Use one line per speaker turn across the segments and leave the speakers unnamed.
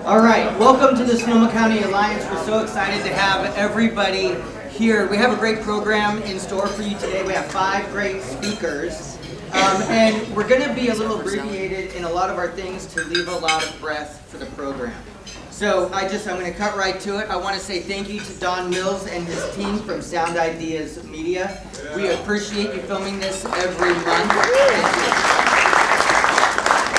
All right, welcome to the Sonoma County Alliance. We're so excited to have everybody here. We have a great program in store for you today. We have 5 great speakers. And we're going to be a little abbreviated in a lot of our things to leave a lot of breath for the program. So I'm going to cut right to it. I want to say thank you to Don Mills and his team from Sound Ideas Media. We appreciate you filming this every month.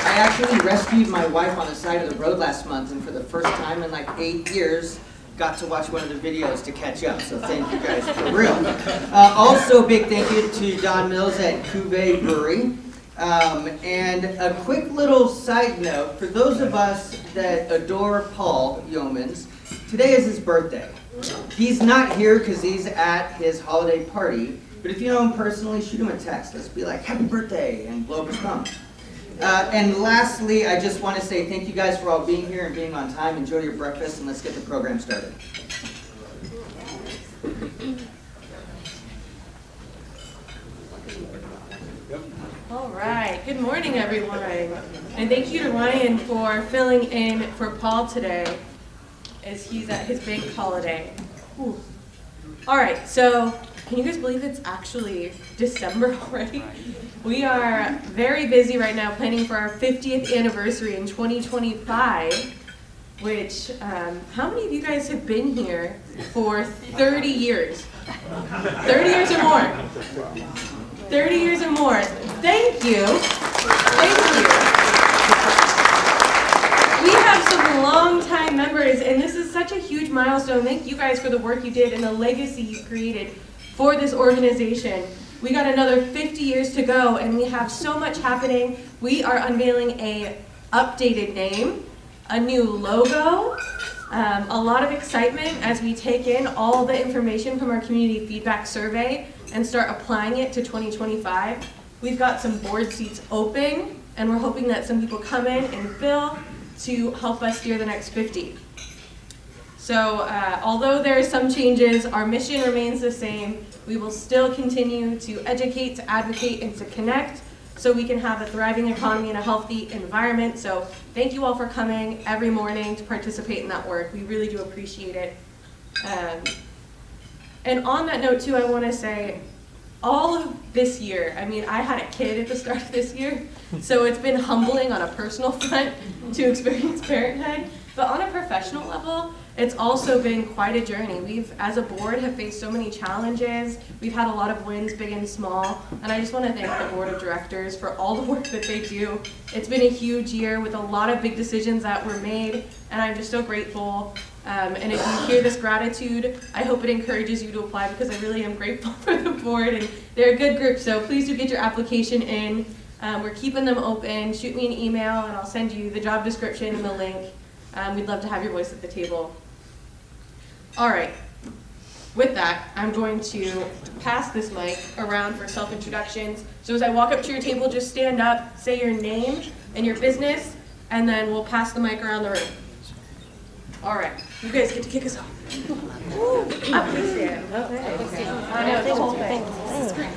I actually rescued my wife on the side of the road last month, and for the first time in like 8 years, got to watch one of the videos to catch up. So thank you guys for real. Also, big thank you to Don Mills at Cuvée Brewery. And a quick little side note, for those of us that adore Paul Yeomans, today is his birthday. He's not here because he's at his holiday party, but if you know him personally, shoot him a text. Let's be like, happy birthday, and blow up his phone. And lastly, I just want to say thank you guys for all being here and being on time. Enjoy your breakfast, and let's get the program started.
All right, good morning, everyone. And thank you to Ryan for filling in for Paul today as he's at his big holiday. Ooh. All right, so can you guys believe it's actually December already? We are very busy right now planning for our 50th anniversary in 2025, which, how many of you guys have been here for 30 years? 30 years or more? 30 years or more. Thank you. Thank you. We have some longtime members, and this is such a huge milestone. Thank you guys for the work you did and the legacy you created for this organization. We got another 50 years to go, and we have so much happening. We are unveiling a updated name, a new logo, a lot of excitement as we take in all the information from our community feedback survey and start applying it to 2025. We've got some board seats open, and we're hoping that some people come in and fill to help us steer the next 50. So although there are some changes, our mission remains the same. We will still continue to educate, to advocate, and to connect so we can have a thriving economy and a healthy environment. So thank you all for coming every morning to participate in that work. We really do appreciate it. And on that note too, I want to say all of this year, I mean, I had a kid at the start of this year, so it's been humbling on a personal front to experience parenthood. But on a professional level, it's also been quite a journey. We've, as a board, have faced so many challenges. We've had a lot of wins, big and small. And I just want to thank the board of directors for all the work that they do. It's been a huge year with a lot of big decisions that were made, and I'm just so grateful. And if you hear this gratitude, I hope it encourages you to apply, because I really am grateful for the board, and they're a good group. So please do get your application in. We're keeping them open. Shoot me an email, and I'll send you the job description and the link. We'd love to have your voice at the table. All right, with that, I'm going to pass this mic around for self-introductions. So as I walk up to your table, just stand up, say your name and your business, and then we'll pass the mic around the room. All right, you guys get to kick us off. Please stand. Okay. I know, the whole thing. This is great.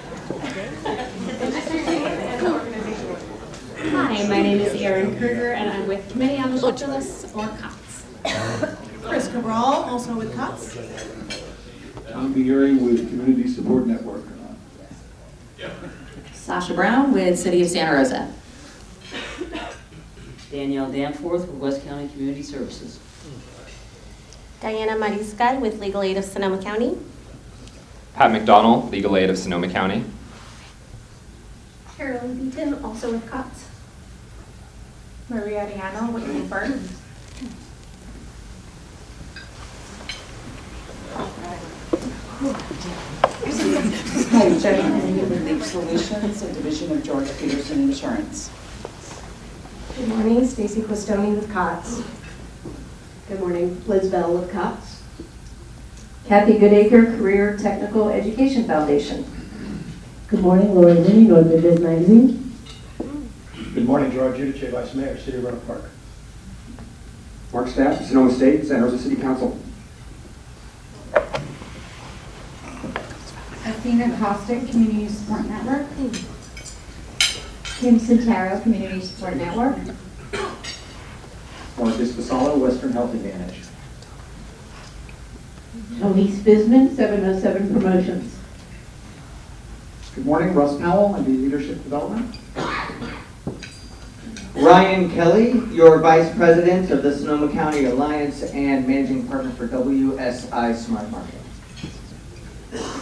Hi, my name is Erin Kruger, and I'm with Committee on the Shelterless, or COTS.
Chris Cabral, also with COTS.
Tom Bieri with Community Support Network.
Sasha Brown with City of Santa Rosa.
Danielle Danforth with West County Community Services.
Diana Mariscal with Legal Aid of Sonoma County.
Pat McDonald, Legal Aid of Sonoma County.
Carolyn Beaton, also with COTS.
Maria Ariano with Leaper.
Hi, Jenny Henry with Leap Solutions, a division of George Peterson Insurance.
Good morning, Stacy Quistoni with COTS.
Good morning, Liz Bell with COTS.
Kathy Goodacre, Career Technical Education Foundation.
Good morning, Lori Linney, North Midwest Magazine.
Good morning, Gerard Giudice, Vice Mayor, City of Roanoke Park.
Mark Staff, Sonoma State, San Jose City Council.
Athena Costick, Community Support Network. Kim Sintaro, Community Support Network.
Marcus Vassallo, Western Health Advantage.
Elise Bisman, 707 Promotions.
Good morning, Russ Powell, I do Leadership Development.
Ryan Kelly, your Vice President of the Sonoma County Alliance and Managing Partner for WSI Smart Market.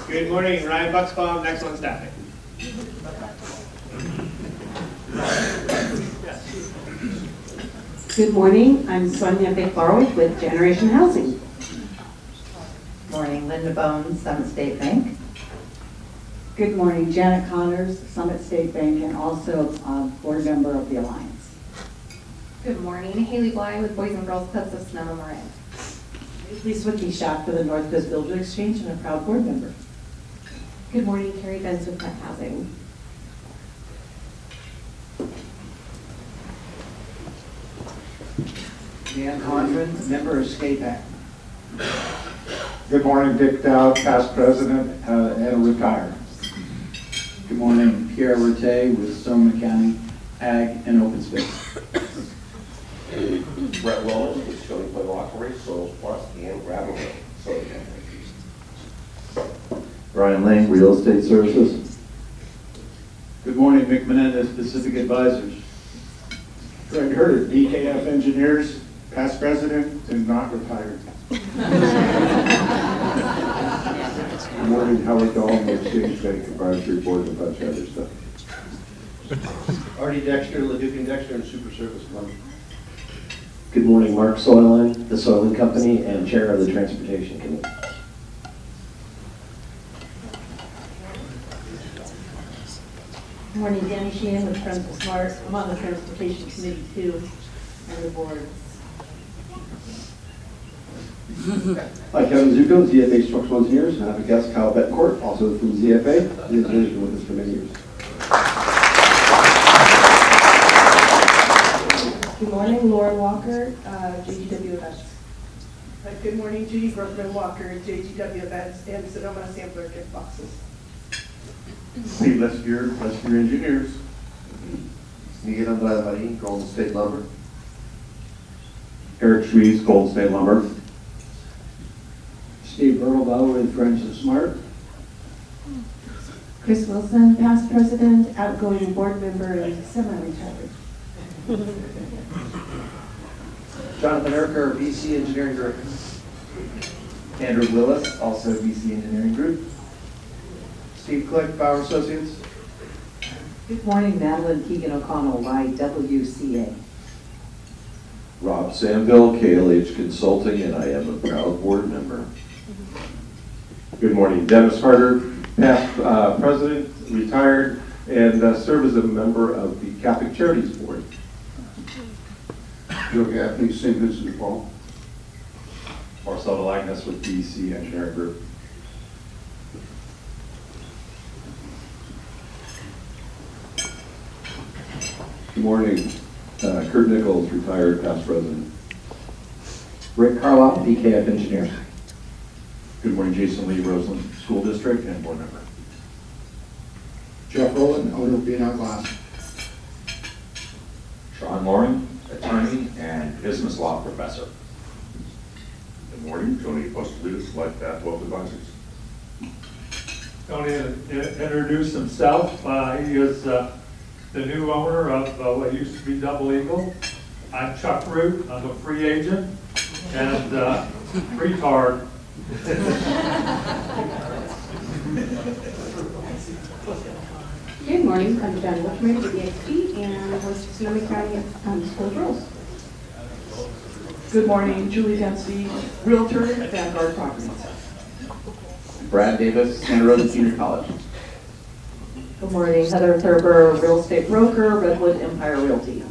Good morning, Ryan Bucksbaum, Excellent Staffing.
Good morning, I'm Sonia Vick-Barwick with Generation Housing.
Good morning, Linda Bones, Summit State Bank.
Good morning, Janet Connors, Summit State Bank, and also board member of the Alliance.
Good morning, Haley Bly with Boys and Girls Clubs of Sonoma Marin.
Lisa Wickey-Shack for the North Coast Builder Exchange and a proud board member.
Good morning, Carrie Benz with Met Housing.
Dan Condren, member of Skate Bank.
Good morning, Dick Dowd, past president and retired.
Good morning, Pierre Rete with Sonoma County Ag and Open Space.
Brett Wells with Showing Play Lockery, Soils Plus, and Gravel Soil.
Brian Lang, Real Estate Services.
Good morning, Mick Menendez, Pacific Advisors.
Greg Hurd, DKF Engineers, past president and not retired. Good morning, Howard Dahl, Exchange Bank Advisory Board, and a bunch of other stuff.
Artie Dexter, Leduc and Dexter, and Super Service Fund.
Good morning, Mark Soylent, the Soylent Company, and Chair of the Transportation Committee.
Good morning, Danny Sheehan with Friends of Smart. I'm on the Transportation Committee too, and the board.
Hi, Kevin Zuko, ZFA Structural Engineers, and I have a guest, Kyle Bettencourt, also from ZFA. He has been with us for many years.
Good morning, Lauren Walker, JGW Events.
Good morning, Judy Brookman Walker, JGW Events, and Sonoma Sampler Gift Boxes.
Steve Lesbier, Lesbier Engineers.
Miguel Andrade Marin, Golden State Lumber.
Eric Schwees, Golden State Lumber.
Steve Earlbaugh with Friends of Smart.
Chris Wilson, past president, outgoing board member, and semi-retired.
Jonathan Erker, BC Engineering Group.
Andrew Willis, also BC Engineering Group.
Steve Click, Bauer Associates.
Good morning, Madeline Keegan O'Connell, YWCA.
Rob Samville, KLH Consulting, and I am a proud board member. Good morning, Dennis Harder, past president, retired, and serve as a member of the Catholic Charities Board. Joe Gaffney, St. Vincent de Paul. Marcel Delagness with BC Engineering Group. Good morning, Kurt Nichols, retired past president.
Rick Carloff, BKF Engineers.
Good morning, Jason Lee, Roseland School District and board member.
Jeff Rowland, owner of Being Out Glass.
Sean Loring, attorney and business law professor.
Good morning, Tony Postolius, Life Path Wealth Advisors.
Tony introduce himself. He is the new owner of what used to be Double Eagle. I'm Chuck Root. I'm a free agent and retard.
Good morning, I'm Jen Witchman with EXP and host of Sonoma County School Girls.
Good morning, Julie Dempsey, Realtor at Vanguard Properties.
Brad Davis, Santa Rosa Senior College.
Good morning, Heather Thurber, real estate broker, Redwood Empire Realty.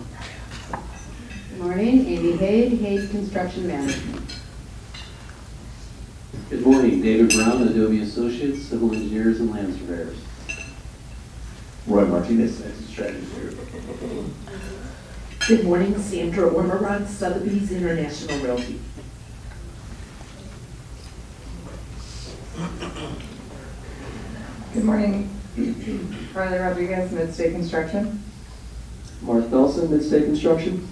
Good morning, Amy Haid, Haid Construction Management.
Good morning, David Brown, Adobe Associates, Civil Engineers and Land Surveyors.
Roy Martinez, Exit Strategy Group.
Good morning, Sandra Ormerod, Sotheby's International Realty.
Good morning, Riley Rodriguez, Midstate Construction.
Mark Nelson, Midstate Construction.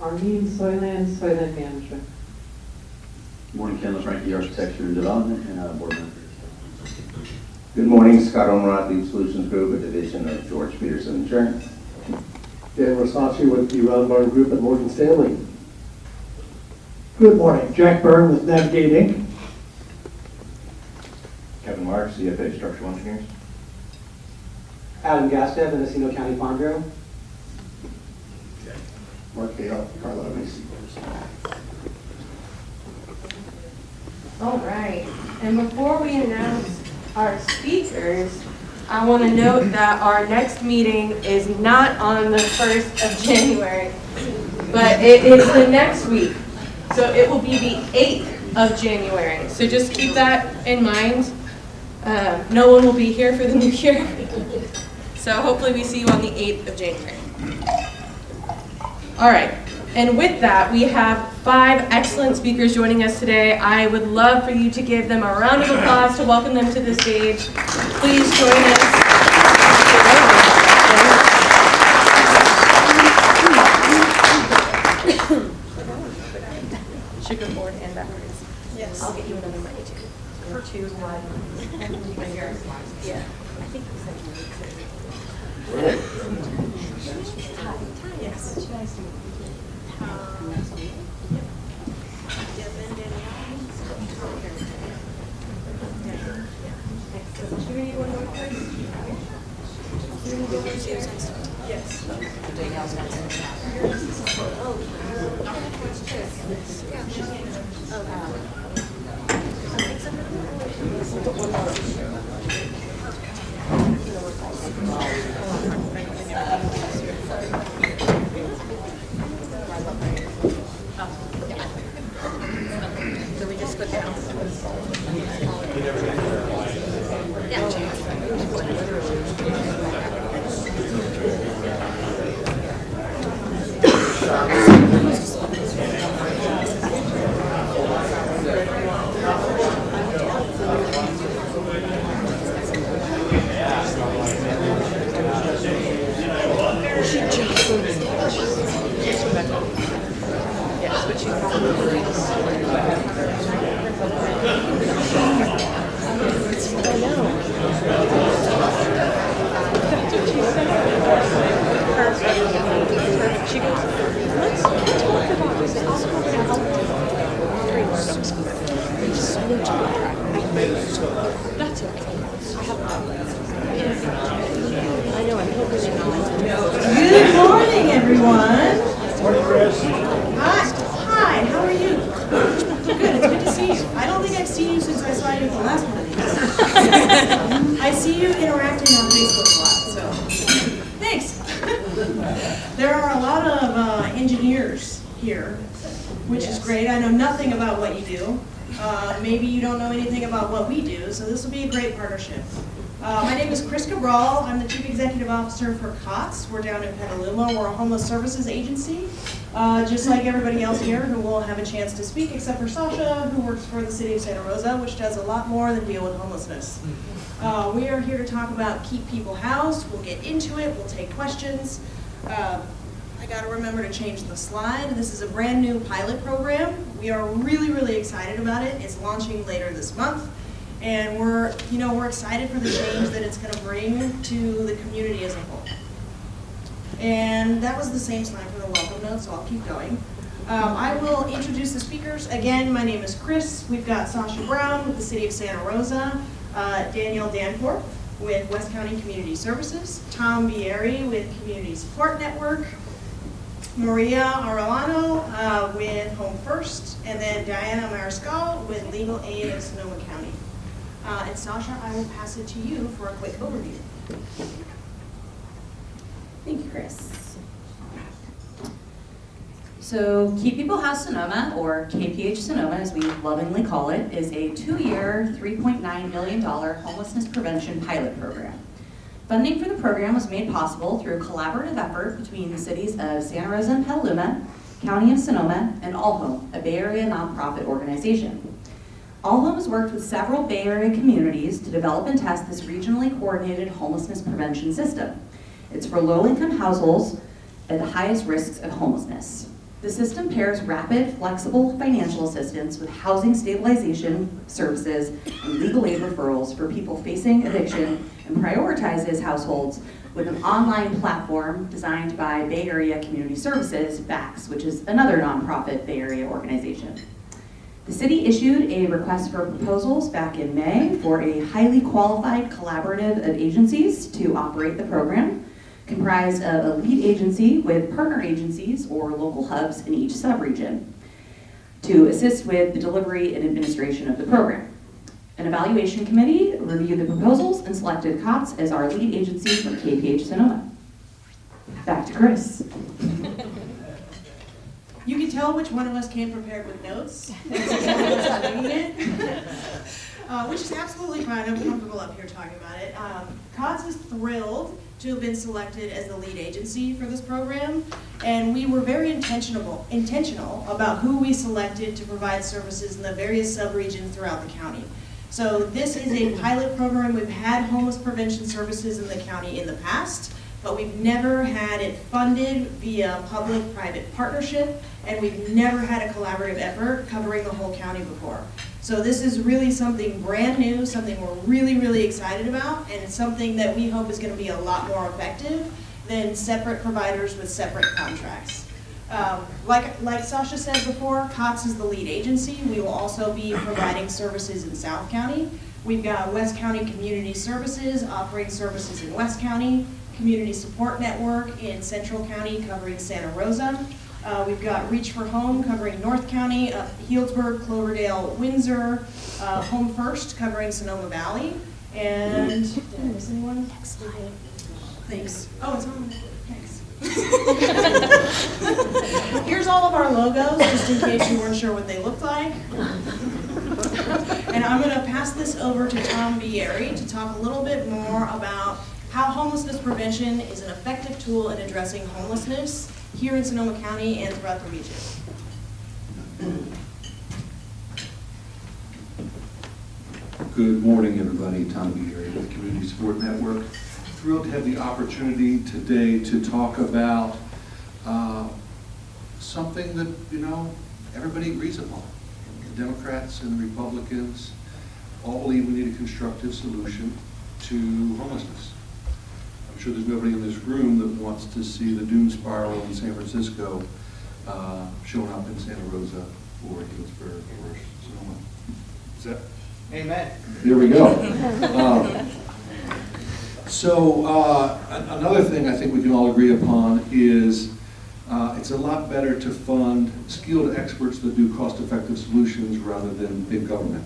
Arlene Soyland, Soyland Management.
Good morning, Ken LaFranchi, Architecture and Development, and board members.
Good morning, Scott Omrod, Lead Solutions Group, a division of George Peterson Insurance. Dan Rosacci with the Round Barn Group at Morgan Stanley.
Good morning, Jack Byrne with Navigate Inc.
Kevin Mark, CFA Structural Engineers.
Adam Gastev, Mendocino County Farm Bureau.
Mark Dale, Carlisle Macy.
All right, and before we announce our speakers, I want to note that our next meeting is not on the 1st of January, but it is the next week. So it will be the 8th of January. So just keep that in mind. No one will be here for the new year. So hopefully we see you on the 8th of January. All right, and with that, we have 5 excellent speakers joining us today. I would love for you to give them a round of applause to welcome them to the stage. Please join us. Should go forward and backwards. Yes. I'll get you another mic too. For 2 wide. Yeah. I think you said you would. Yes. Nice to meet you. Do we need one more place? Do we need one more chair? Yes. Danielle's got some. So we just go down. Yes, but she's probably she goes, let's talk about this. I'll talk about that's okay. I know, I'm hoping you know.
Good morning, everyone.
Morning, Chris.
Hi, how are you? Good, it's good to see you. I don't think I've seen you since I saw you at the last one of these. I see you interacting on Facebook a lot, so thanks. There are a lot of engineers here, which is great. I know nothing about what you do. Maybe you don't know anything about what we do, so this will be a great partnership. My name is Chris Cabral. I'm the Chief Executive Officer for COTS. We're down in Petaluma. We're a homeless services agency, just like everybody else here who will have a chance to speak, except for Sasha, who works for the City of Santa Rosa, which does a lot more than deal with homelessness. We are here to talk about Keep People Housed. We'll get into it. We'll take questions. I got to remember to change the slide. This is a brand new pilot program. We are really, really excited about it. It's launching later this month. And we're excited for the change that it's going to bring to the community as a whole. And that was the same slide for the welcome note, so I'll keep going. I will introduce the speakers. Again, my name is Chris. We've got Sasha Brown with the City of Santa Rosa, Danielle Danforth with West County Community Services, Tom Bieri with Community Support Network, Maria Arellano with Home First, and then Diana Mariscal with Legal Aid of Sonoma County. And Sasha, I will pass it to you for a quick overview.
Thank you, Chris.
So Keep People House Sonoma, or KPH Sonoma as we lovingly call it, is a 2-year, $3.9 million homelessness prevention pilot program. Funding for the program was made possible through a collaborative effort between the cities of Santa Rosa and Petaluma, County of Sonoma, and All Home, a Bay Area nonprofit organization. All Home has worked with several Bay Area communities to develop and test this regionally coordinated homelessness prevention system. It's for low-income households at the highest risks of homelessness. The system pairs rapid, flexible financial assistance with housing stabilization services and legal aid referrals for people facing eviction, and prioritizes households with an online platform designed by Bay Area Community Services, BACS, which is another nonprofit Bay Area organization. The city issued a request for proposals back in May for a highly qualified collaborative of agencies to operate the program, comprised of a lead agency with partner agencies or local hubs in each subregion to assist with the delivery and administration of the program. An evaluation committee reviewed the proposals and selected COTS as our lead agency for KPH Sonoma. Back to Chris.
You can tell which one of us came prepared with notes. Which one of us not doing it. Which is absolutely fine. I'm comfortable up here talking about it. COTS is thrilled to have been selected as the lead agency for this program, and we were very intentional about who we selected to provide services in the various subregions throughout the county. So this is a pilot program. We've had homeless prevention services in the county in the past, but we've never had it funded via public-private partnership, and we've never had a collaborative effort covering the whole county before. So this is really something brand new, something we're really, really excited about, and it's something that we hope is going to be a lot more effective than separate providers with separate contracts. Like Sasha said before, COTS is the lead agency. We will also be providing services in South County. We've got West County Community Services offering services in West County, Community Support Network in Central County covering Santa Rosa. We've got Reach for Home covering North County, Healdsburg, Cloverdale, Windsor, Home First covering Sonoma Valley, and did I miss anyone? Thanks. Oh, it's on. Thanks. Here's all of our logos, just in case you weren't sure what they looked like. And I'm going to pass this over to Tom Bieri to talk a little bit more about how homelessness prevention is an effective tool in addressing homelessness here in Sonoma County and throughout the region.
Good morning, everybody. Tom Bieri with Community Support Network. Thrilled to have the opportunity today to talk about something that, everybody agrees upon. The Democrats and the Republicans all believe we need a constructive solution to homelessness. I'm sure there's nobody in this room that wants to see the doom spiral in San Francisco showing up in Santa Rosa or Healdsburg or Sonoma. Is that?
Amen.
There we go. Another thing I think we can all agree upon is it's a lot better to fund skilled experts that do cost-effective solutions rather than big government.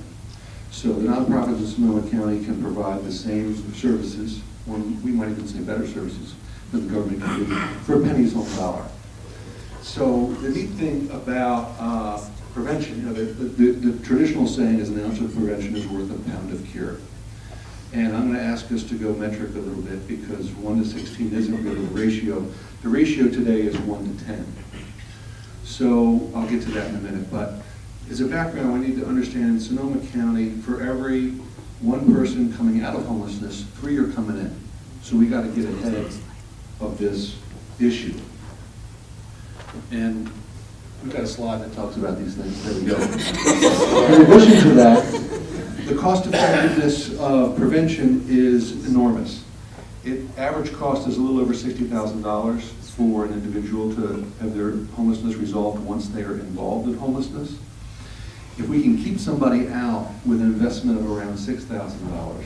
So the nonprofits in Sonoma County can provide the same services, or we might even say better services than the government can do for pennies on the dollar. So the neat thing about prevention, the traditional saying is an ounce of prevention is worth a pound of cure. And I'm going to ask us to go metric a little bit because 1 to 16 isn't really the ratio. The ratio today is 1 to 10. So I'll get to that in a minute. But as a background, we need to understand in Sonoma County, for every one person coming out of homelessness, 3 are coming in. So we got to get ahead of this issue. And we've got a slide that talks about these things. There we go. In addition to that, the cost effectiveness of prevention is enormous. Average cost is a little over $60,000 for an individual to have their homelessness resolved once they are involved in homelessness. If we can keep somebody out with an investment of around $6,000,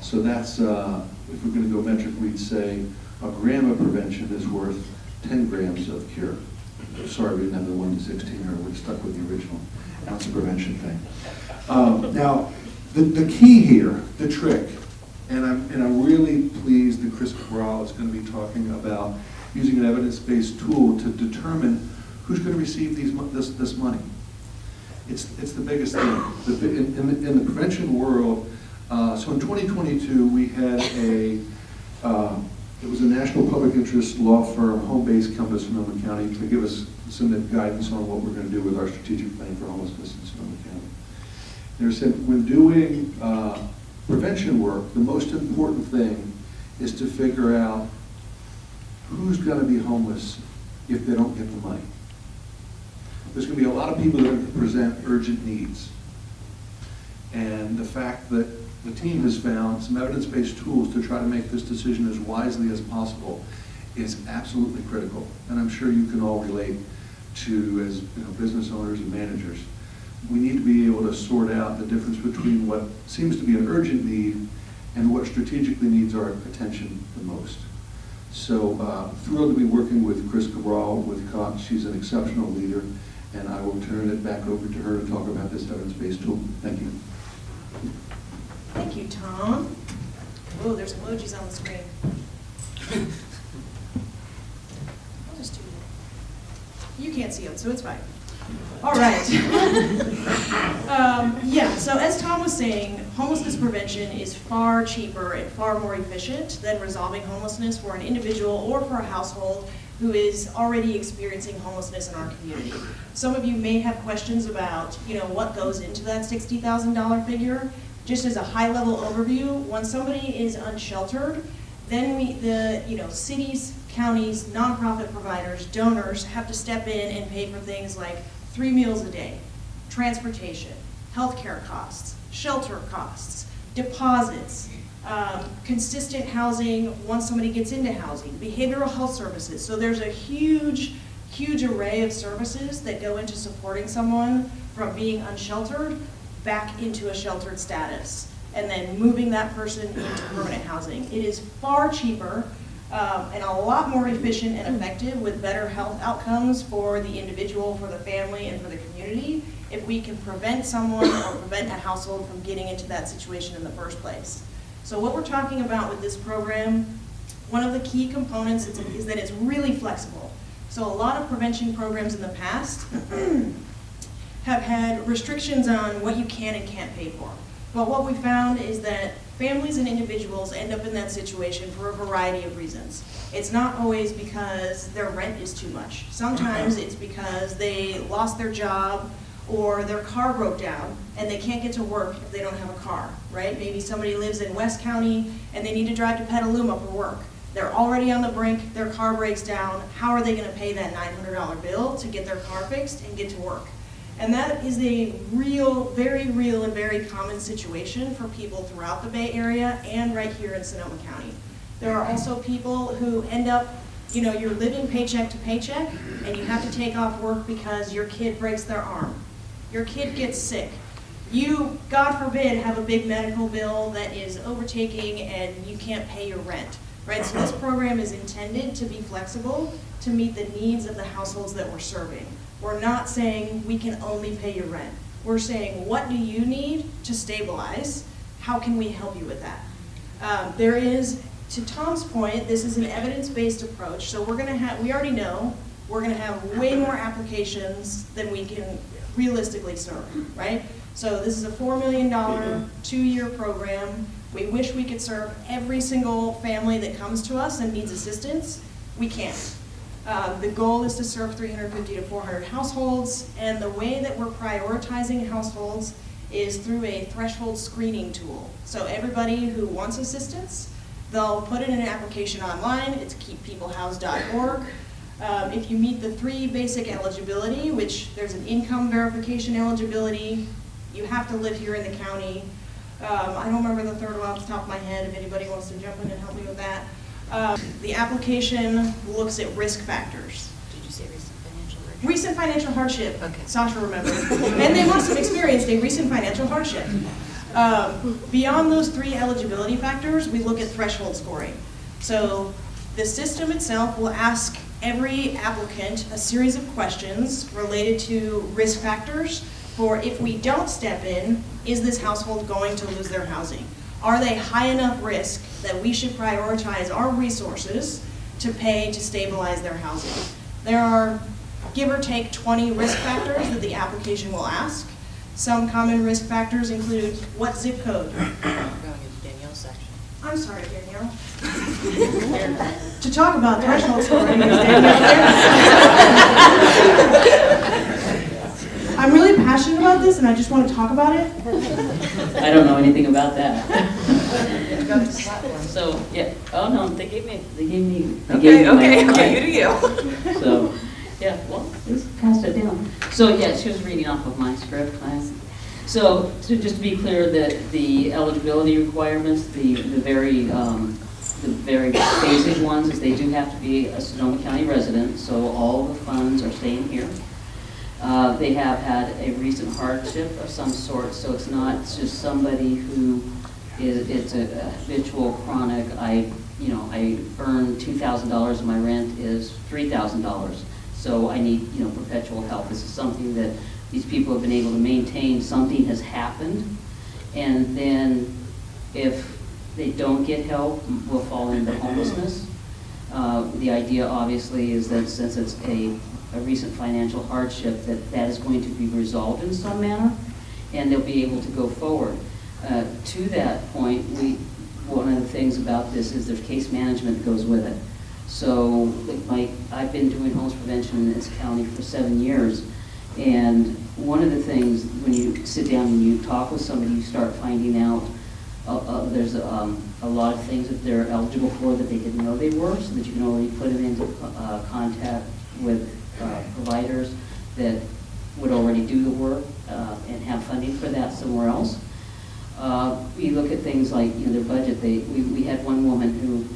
so that's, if we're going to go metric, we'd say a gram of prevention is worth 10 grams of cure. Sorry we didn't have the 1 to 16, or we're stuck with the original ounce of prevention thing. Now, the key here, the trick, and I'm really pleased that Chris Cabral is going to be talking about using an evidence-based tool to determine who's going to receive this money? It's the biggest thing. In the prevention world, so in 2022, we had it was a national public interest law firm, home-based come to Sonoma County to give us some guidance on what we're going to do with our strategic plan for homelessness in Sonoma County. They said, when doing prevention work, the most important thing is to figure out who's going to be homeless if they don't get the money. There's going to be a lot of people that are going to present urgent needs. And the fact that the team has found some evidence-based tools to try to make this decision as wisely as possible is absolutely critical. And I'm sure you can all relate to, as business owners and managers. We need to be able to sort out the difference between what seems to be an urgent need and what strategically needs our attention the most. So thrilled to be working with Chris Cabral with Cox. She's an exceptional leader, and I will turn it back over to her to talk about this evidence-based tool. Thank you.
Thank you, Tom. Oh, there's emojis on the screen. I'll just do that. You can't see them, so it's fine. All right. Yeah, so as Tom was saying, homelessness prevention is far cheaper and far more efficient than resolving homelessness for an individual or for a household who is already experiencing homelessness in our community. Some of you may have questions about, what goes into that $60,000 figure. Just as a high-level overview, when somebody is unsheltered, then the cities, counties, nonprofit providers, donors have to step in and pay for things like 3 meals a day, transportation, healthcare costs, shelter costs, deposits, consistent housing once somebody gets into housing, behavioral health services. So there's a huge array of services that go into supporting someone from being unsheltered back into a sheltered status, and then moving that person into permanent housing. It is far cheaper and a lot more efficient and effective with better health outcomes for the individual, for the family, and for the community if we can prevent someone or prevent a household from getting into that situation in the first place. So what we're talking about with this program, one of the key components is that it's really flexible. So a lot of prevention programs in the past have had restrictions on what you can and can't pay for. But what we found is that families and individuals end up in that situation for a variety of reasons. It's not always because their rent is too much. Sometimes it's because they lost their job or their car broke down and they can't get to work if they don't have a car, right? Maybe somebody lives in West County and they need to drive to Petaluma for work. They're already on the brink, their car breaks down. How are they gonna pay that $900 bill to get their car fixed and get to work? And that is a very real and very common situation for people throughout the Bay Area and right here in Sonoma County. There are also people who end up, you're living paycheck to paycheck and you have to take off work because your kid breaks their arm. Your kid gets sick. You, God forbid, have a big medical bill that is overtaking and you can't pay your rent, right? So this program is intended to be flexible to meet the needs of the households that we're serving. We're not saying we can only pay your rent. We're saying, what do you need to stabilize? How can we help you with that? There is, to Tom's point, this is an evidence-based approach. So we already know we're gonna have way more applications than we can realistically serve, right? So this is a $4 million 2-year program. We wish we could serve every single family that comes to us and needs assistance. We can't. The goal is to serve 350 to 400 households, and the way that we're prioritizing households is through a threshold screening tool. So everybody who wants assistance, they'll put in an application online. It's keeppeoplehoused.org. If you meet the 3 basic eligibility, which there's an income verification eligibility, you have to live here in the county. I don't remember the third one off the top of my head, if anybody wants to jump in and help me with that. The application looks at risk factors.
Did you say recent financial hardship?
Recent financial hardship.
Okay.
Sasha remembered. And they must have experienced a recent financial hardship. Beyond those 3 eligibility factors, we look at threshold scoring. So the system itself will ask every applicant a series of questions related to risk factors for if we don't step in, is this household going to lose their housing? Are they high enough risk that we should prioritize our resources to pay to stabilize their housing? There are give or take 20 risk factors that the application will ask. Some common risk factors include what zip code?
We're going into Danielle's section.
I'm sorry, Danielle. To talk about thresholds for running is Danielle. I'm really passionate about this and I just want to talk about it.
I don't know anything about that.
Go to the platform.
So, yeah, oh no, they gave me my
Okay, you do you.
So, yeah, well, just passed it down. So, yeah, she was reading off of my script class. So, just to be clear, that the eligibility requirements, the very basic ones is they do have to be a Sonoma County resident, so all the funds are staying here. They have had a recent hardship of some sort, so it's not just somebody who it's a habitual chronic, I earn $2,000 and my rent is $3,000. So I need, perpetual help. This is something that these people have been able to maintain. Something has happened, and then if they don't get help, we'll fall into homelessness. The idea obviously is that since it's a recent financial hardship, that is going to be resolved in some manner, and they'll be able to go forward. To that point, one of the things about this is there's case management that goes with it. So I've been doing homeless prevention in this county for 7 years, and one of the things when you sit down and you talk with somebody, you start finding out there's a lot of things that they're eligible for that they didn't know they were, so that you can already put them into contact with providers that would already do the work and have funding for that somewhere else. We look at things like their budget. We had one woman who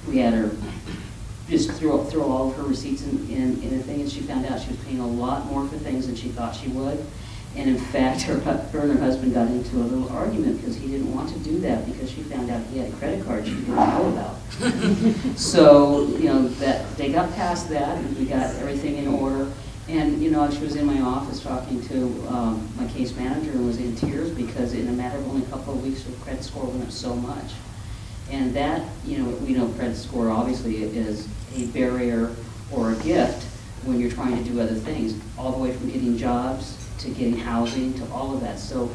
we had her just throw all of her receipts in a thing, and she found out she was paying a lot more for things than she thought she would. And in fact, her and her husband got into a little argument because he didn't want to do that because she found out he had a credit card she didn't know about. So, that they got past that, and we got everything in order. And, she was in my office talking to my case manager and was in tears because in a matter of only a couple of weeks, her credit score went up so much. And that, we know credit score obviously is a barrier or a gift when you're trying to do other things, all the way from getting jobs to getting housing to all of that. So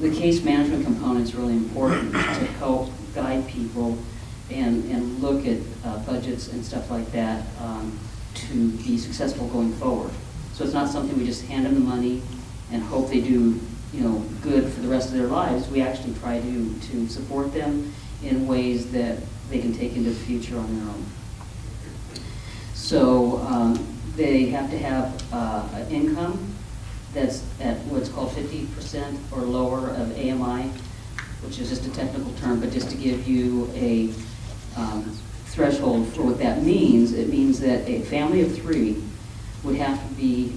the case management component is really important to help guide people and look at budgets and stuff like that to be successful going forward. So it's not something we just hand them the money and hope they do good for the rest of their lives. We actually try to support them in ways that they can take into the future on their own. So they have to have an income that's at what's called 50% or lower of AMI, which is just a technical term, but just to give you a threshold for what that means, it means that a family of 3 would have to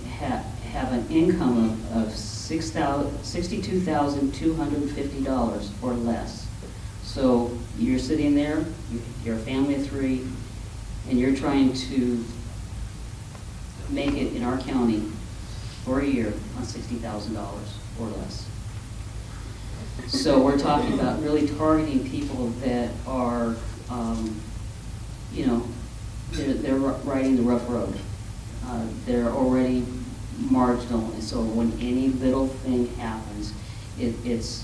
have an income of $62,250 or less. So you're sitting there, you're a family of 3, and you're trying to make it in our county for a year on $60,000 or less. So we're talking about really targeting people that are, they're riding the rough road. They're already marginal, and so when any little thing happens, it's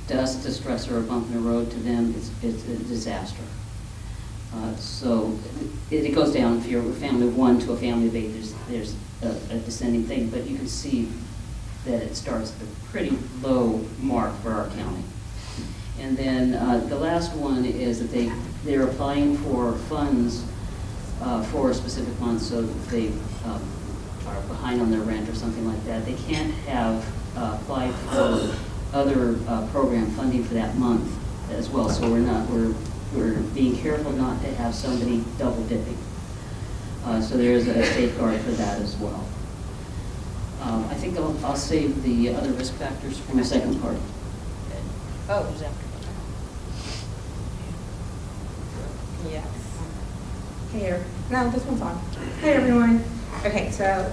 dust, a stress, or a bump in the road to them, it's a disaster. So it goes down. If you're a family of 1 to a family of 8, there's a descending thing, but you can see that it starts at a pretty low mark for our county. And then the last one is that they're applying for funds for a specific month, so that they are behind on their rent or something like that. They can't have applied for other program funding for that month as well. So we're being careful not to have somebody double dipping. So there's a safeguard for that as well. I think I'll save the other risk factors for my second part.
Oh, who's after? Yes.
Hey, no, this one's on. Hey, everyone. Okay, so,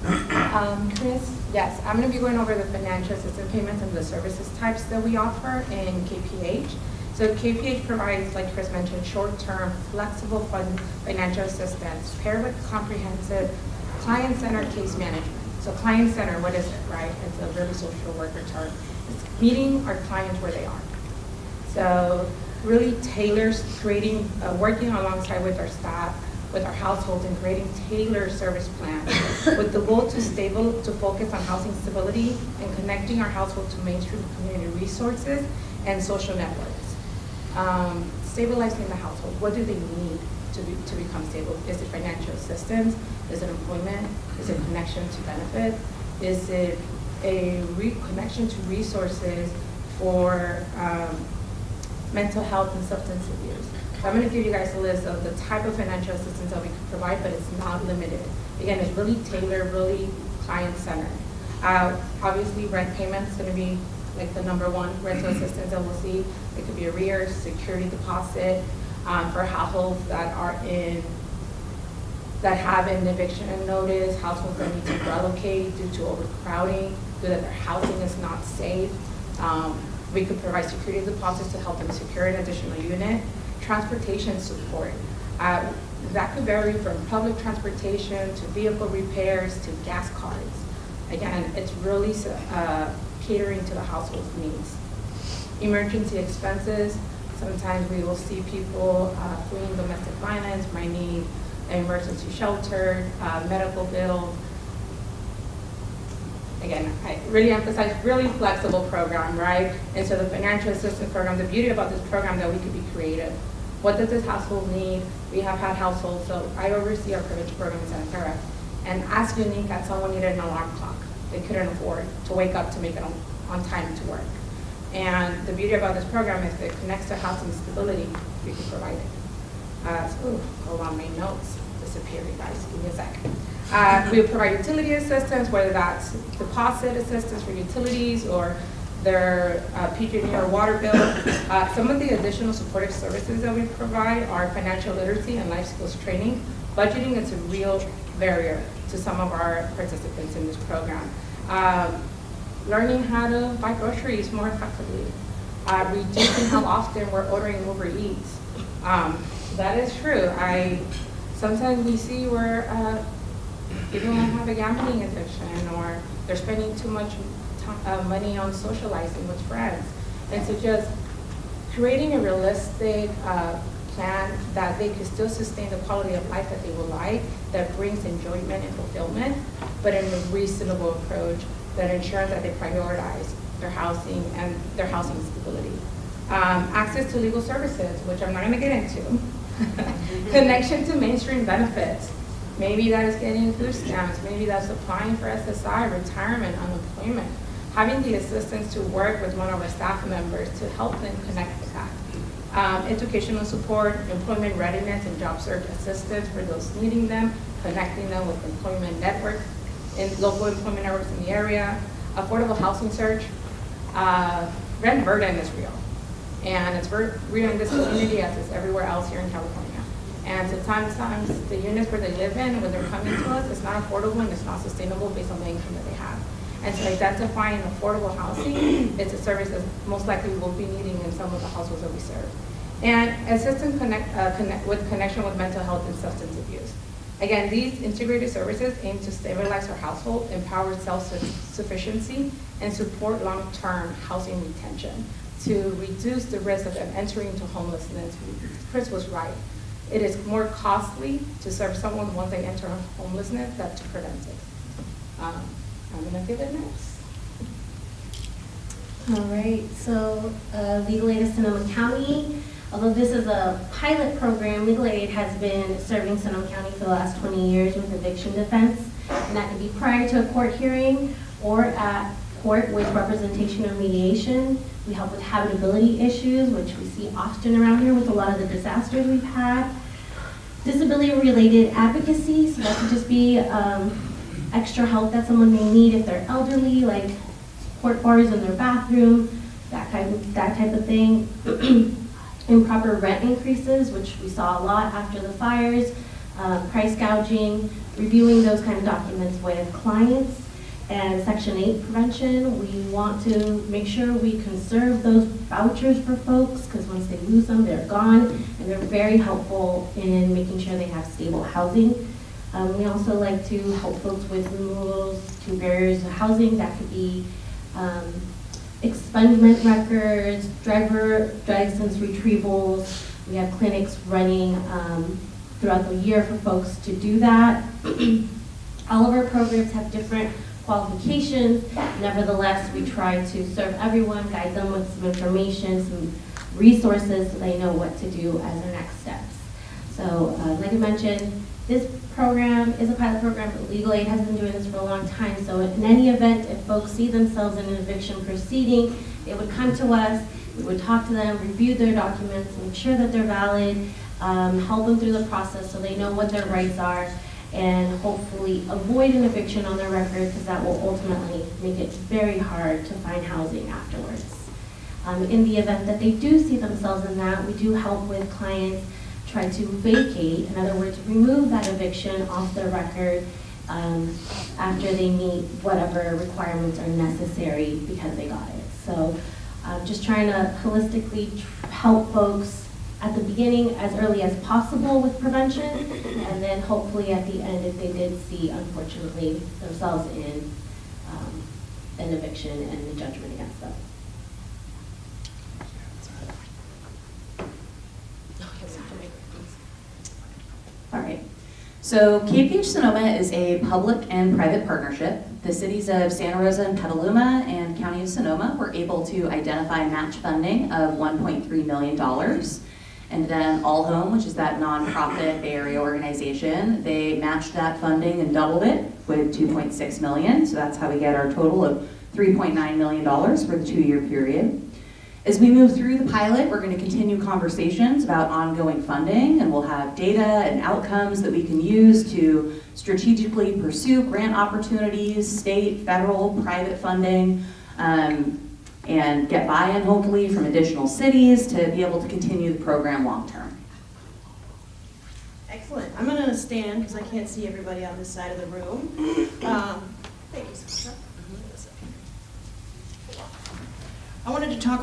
Chris, yes, I'm going to be going over the financial assistance payments and the services types that we offer in KPH. So KPH provides, like Chris mentioned, short-term, flexible financial assistance paired with comprehensive client-centered case management. So client-centered, what is it, right? It's a really social worker term. It's meeting our clients where they are. So really tailors creating, working alongside with our staff, with our households, and creating tailored service plans with the goal to focus on housing stability and connecting our household to mainstream community resources and social networks. Stabilizing the household. What do they need to become stable? Is it financial assistance? Is it employment? Is it connection to benefit? Is it a connection to resources for mental health and substance abuse? So I'm going to give you guys a list of the type of financial assistance that we can provide, but it's not limited. Again, it's really tailored, really client-centered. Obviously, rent payments is going to be like the number one rental assistance that we'll see. It could be arrears, security deposit for households that have an eviction notice, households that need to relocate due to overcrowding, due that their housing is not safe. We could provide security deposits to help them secure an additional unit. Transportation support. That could vary from public transportation to vehicle repairs to gas cards. Again, it's really catering to the household's needs. Emergency expenses. Sometimes we will see people fleeing domestic violence, might need an emergency shelter, medical bills. Again, I really emphasize really flexible program, right? And so the financial assistance program, the beauty about this program that we could be creative. What does this household need? We have had households, so I oversee our prevention program in Santa Clara, and as unique that someone needed an alarm clock. They couldn't afford to wake up to make it on time to work. And the beauty about this program is that it connects to housing stability. We can provide it. Hold on, my notes disappeared, you guys. Give me a second. We provide utility assistance, whether that's deposit assistance for utilities or their PG&E or water bill. Some of the additional supportive services that we provide are financial literacy and life skills training. Budgeting is a real barrier to some of our participants in this program. Learning how to buy groceries more effectively. Reducing how often we're ordering Uber Eats. That is true. Sometimes we see where people might have a gambling addiction or they're spending too much money on socializing with friends. And so just creating a realistic plan that they could still sustain the quality of life that they would like, that brings enjoyment and fulfillment, but in a reasonable approach that ensures that they prioritize their housing and their housing stability. Access to legal services, which I'm not going to get into. Connection to mainstream benefits. Maybe that is getting food stamps. Maybe that's applying for SSI, retirement, unemployment. Having the assistance to work with one of our staff members to help them connect with that. Educational support, employment readiness, and job search assistance for those needing them, connecting them with employment networks, in local employment networks in the area. Affordable housing search. Rent burden is real. And it's real in this community as it's everywhere else here in California. And sometimes the units where they live in, when they're coming to us, it's not affordable and it's not sustainable based on the income that they have. And so identifying affordable housing, it's a service that most likely we'll be needing in some of the households that we serve. And assistance with connection with mental health and substance abuse. Again, these integrated services aim to stabilize our household, empower self-sufficiency, and support long-term housing retention to reduce the risk of them entering into homelessness. Chris was right. It is more costly to serve someone once they enter homelessness than to prevent it. I'm going to give it next.
All right, so Legal Aid of Sonoma County, although this is a pilot program, Legal Aid has been serving Sonoma County for the last 20 years with eviction defense, and that can be prior to a court hearing or at court with representation or mediation. We help with habitability issues, which we see often around here with a lot of the disasters we've had. Disability-related advocacy, so that could just be extra help that someone may need if they're elderly, like court bars in their bathroom, that type of thing. Improper rent increases, which we saw a lot after the fires, price gouging, reviewing those kind of documents with clients, and Section 8 prevention. We want to make sure we conserve those vouchers for folks, because once they lose them, they're gone, and they're very helpful in making sure they have stable housing. We also like to help folks with removals to barriers to housing. That could be expungement records, driver license retrievals. We have clinics running throughout the year for folks to do that. All of our programs have different qualifications. Nevertheless, we try to serve everyone, guide them with some information, some resources so they know what to do as their next steps. So like I mentioned, this program is a pilot program, but Legal Aid has been doing this for a long time. So in any event, if folks see themselves in an eviction proceeding, they would come to us, we would talk to them, review their documents, make sure that they're valid, help them through the process so they know what their rights are, and hopefully avoid an eviction on their record, because that will ultimately make it very hard to find housing afterwards. In the event that they do see themselves in that, we do help with clients try to vacate, in other words, remove that eviction off their record after they meet whatever requirements are necessary because they got it. So just trying to holistically help folks at the beginning as early as possible with prevention, and then hopefully at the end if they did see, unfortunately, themselves in an eviction and the judgment against them.
All right. So KPH Sonoma is a public and private partnership. The cities of Santa Rosa and Petaluma and County of Sonoma were able to identify match funding of $1.3 million. And then All Home, which is that nonprofit Bay Area organization, they matched that funding and doubled it with $2.6 million. So that's how we get our total of $3.9 million for the 2-year period. As we move through the pilot, we're going to continue conversations about ongoing funding, and we'll have data and outcomes that we can use to strategically pursue grant opportunities, state, federal, private funding, and get buy-in hopefully from additional cities to be able to continue the program long-term.
Excellent. I'm going to stand because I can't see everybody on this side of the room. Thank you, Sasha. I wanted to talk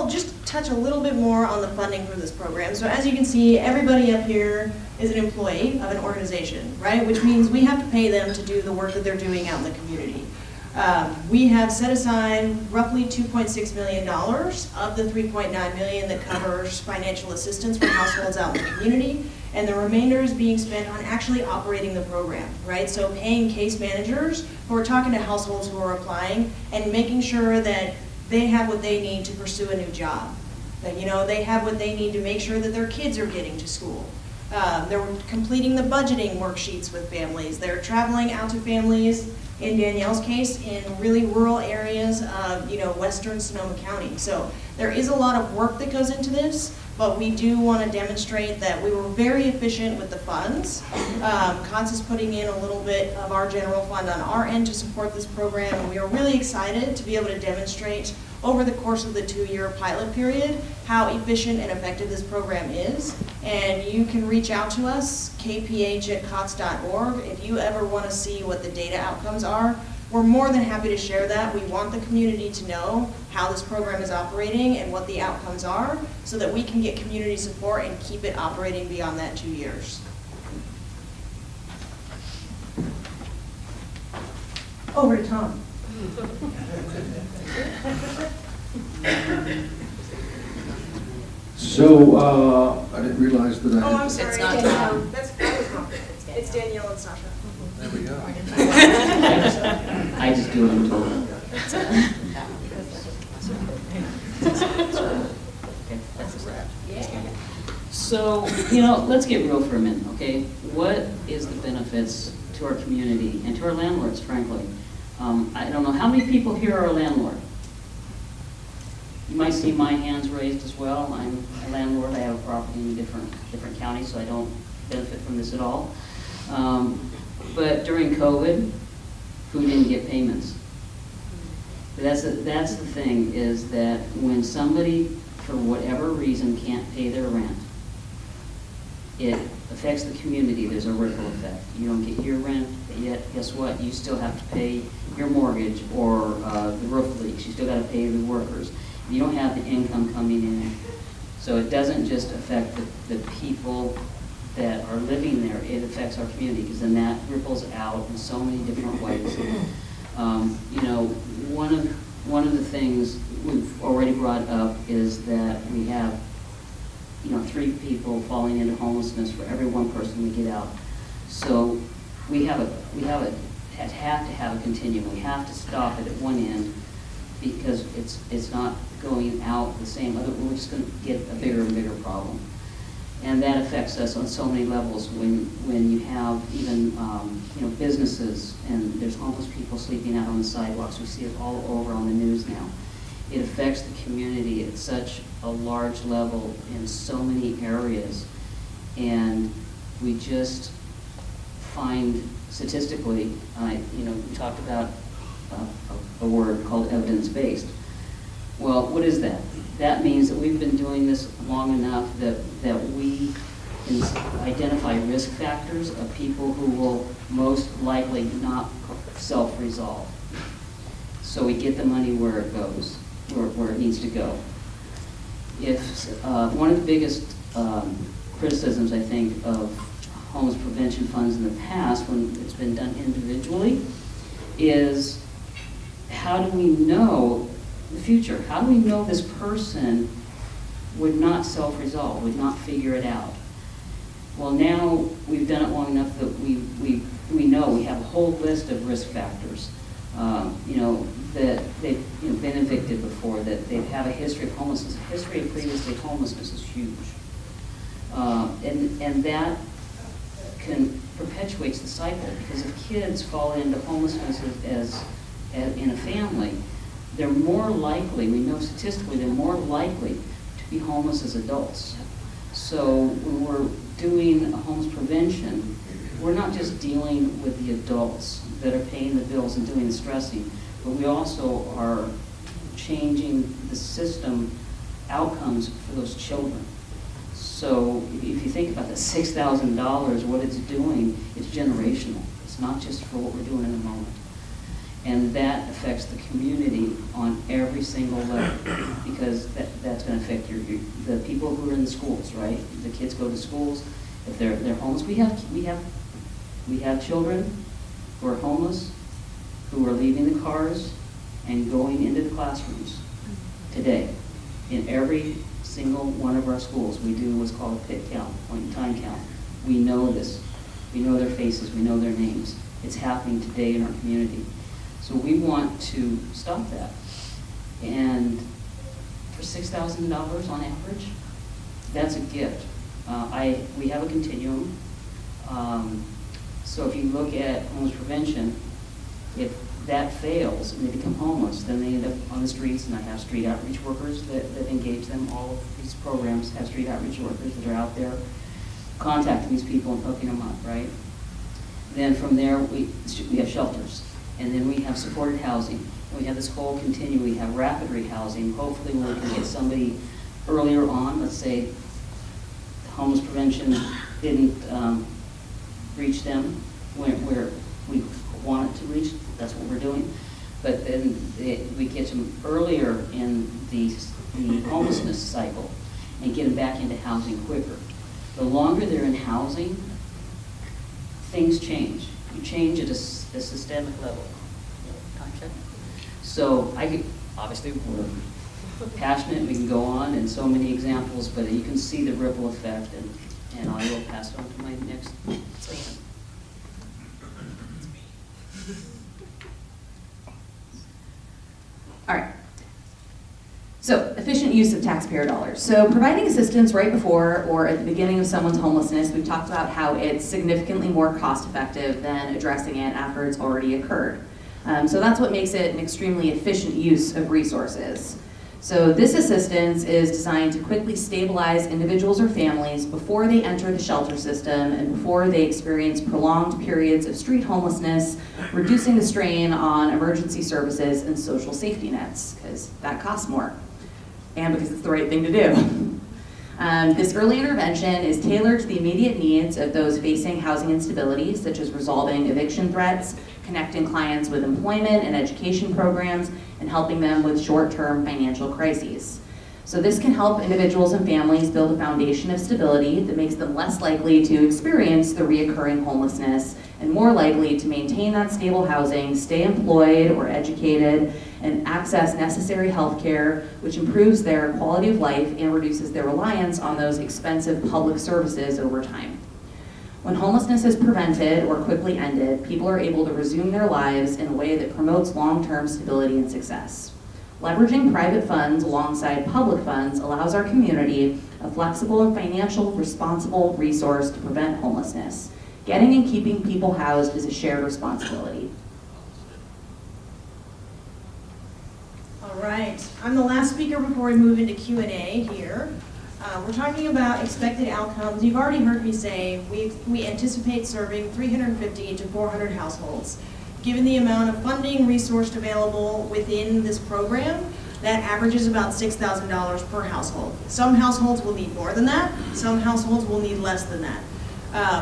just touch a little bit more on the funding for this program. So as you can see, everybody up here is an employee of an organization, right? Which means we have to pay them to do the work that they're doing out in the community. We have set aside roughly $2.6 million of the $3.9 million that covers financial assistance for households out in the community, and the remainder is being spent on actually operating the program, right? So paying case managers who are talking to households who are applying and making sure that they have what they need to pursue a new job. That, they have what they need to make sure that their kids are getting to school. They're completing the budgeting worksheets with families. They're traveling out to families, in Danielle's case, in really rural areas of, western Sonoma County. So there is a lot of work that goes into this, but we do want to demonstrate that we were very efficient with the funds. COTS is putting in a little bit of our general fund on our end to support this program, and we are really excited to be able to demonstrate over the course of the 2-year pilot period how efficient and effective this program is. And you can reach out to us, kph@cots.org, if you ever want to see what the data outcomes are. We're more than happy to share that. We want the community to know how this program is operating and what the outcomes are so that we can get community support and keep it operating beyond that 2 years. Over to Tom.
So, I didn't realize that I...
Oh, I'm sorry.
It's not
Tom. It's Danielle and Sasha.
There we go.
I just do what I'm told. So, let's get real for a minute, okay? What is the benefits to our community and to our landlords, frankly? I don't know, how many people here are a landlord? You might see my hands raised as well. I'm a landlord. I have a property in different counties, so I don't benefit from this at all. But during COVID, who didn't get payments? That's the thing, is that when somebody, for whatever reason, can't pay their rent, it affects the community. There's a ripple effect. You don't get your rent, Yet, guess what? You still have to pay your mortgage or the roof leaks. You still got to pay the workers. You don't have the income coming in. So it doesn't just affect the people that are living there. It affects our community, because then that ripples out in so many different ways. You know, one of the things we've already brought up is that we have, you know, 3 people falling into homelessness for every 1 person we get out. So we have to have a continuum. We have to stop it at one end, because it's not going out the same. We're just going to get a bigger and bigger problem, and that affects us on so many levels. When you have even you know, businesses and there's homeless people sleeping out on the sidewalks. We see it all over on the news now. It affects the community at such a large level in so many areas, and we just find statistically, you know, we talked about a word called evidence-based. Well, what is that? That means that we've been doing this long enough that we can identify risk factors of people who will most likely not self-resolve. So we get the money where it goes, where it needs to go. If one of the biggest criticisms, I think, of homeless prevention funds in the past, when it's been done individually, is how do we know the future? How do we know this person would not self-resolve, would not figure it out? Well, now we've done it long enough that we know we have a whole list of risk factors. You know, that they've been evicted before, that they have a history of homelessness. A history of previously homelessness is huge, and that perpetuates the cycle, because if kids fall into homelessness as in a family, they're more likely, we know statistically, they're more likely to be homeless as adults. So when we're doing a homeless prevention, we're not just dealing with the adults that are paying the bills and doing the stressing, but we also are changing the system outcomes for those children. So if you think about the $6,000, what it's doing, it's generational. It's not just for what we're doing in the moment. And that affects the community on every single level, because that's going to affect the people who are in the schools, right? The kids go to schools. If they're homeless, we have children who are homeless, who are leaving the cars and going into the classrooms today. In every single one of our schools, we do what's called a pit count, point in time count. We know this. We know their faces. We know their names. It's happening today in our community. So we want to stop that. And for $6,000 on average, that's a gift. We have a continuum. So if you look at homeless prevention, if that fails and they become homeless, then they end up on the streets, and I have street outreach workers that engage them. All of these programs have street outreach workers that are out there contacting these people and hooking them up, right? Then from there, we have shelters. And then we have supported housing. And we have this whole continuum. We have rapid rehousing. Hopefully when we can get somebody earlier on, let's say homeless prevention didn't reach them where we want it to reach, that's what we're doing. But then we get them earlier in the homelessness cycle and get them back into housing quicker. The longer they're in housing, things change. You change at a systemic level. So obviously we're passionate, we can go on and so many examples, but you can see the ripple effect, and I will pass it on to my next speaker.
All right. So, efficient use of taxpayer dollars. So, providing assistance right before or at the beginning of someone's homelessness, we've talked about how it's significantly more cost-effective than addressing it after it's already occurred. So that's what makes it an extremely efficient use of resources. So this assistance is designed to quickly stabilize individuals or families before they enter the shelter system and before they experience prolonged periods of street homelessness, reducing the strain on emergency services and social safety nets, because that costs more, and because it's the right thing to do. This early intervention is tailored to the immediate needs of those facing housing instability, such as resolving eviction threats, connecting clients with employment and education programs, and helping them with short-term financial crises. So this can help individuals and families build a foundation of stability that makes them less likely to experience the reoccurring homelessness and more likely to maintain that stable housing, stay employed or educated, and access necessary health care, which improves their quality of life and reduces their reliance on those expensive public services over time. When homelessness is prevented or quickly ended, people are able to resume their lives in a way that promotes long-term stability and success. Leveraging private funds alongside public funds allows our community a flexible and financial responsible resource to prevent homelessness. Getting and keeping people housed is a shared responsibility.
All right, I'm the last speaker before we move into Q&A here. We're talking about expected outcomes. You've already heard me say we anticipate serving 350 to 400 households. Given the amount of funding resourced available within this program, that averages about $6,000 per household. Some households will need more than that. Some households will need less than that.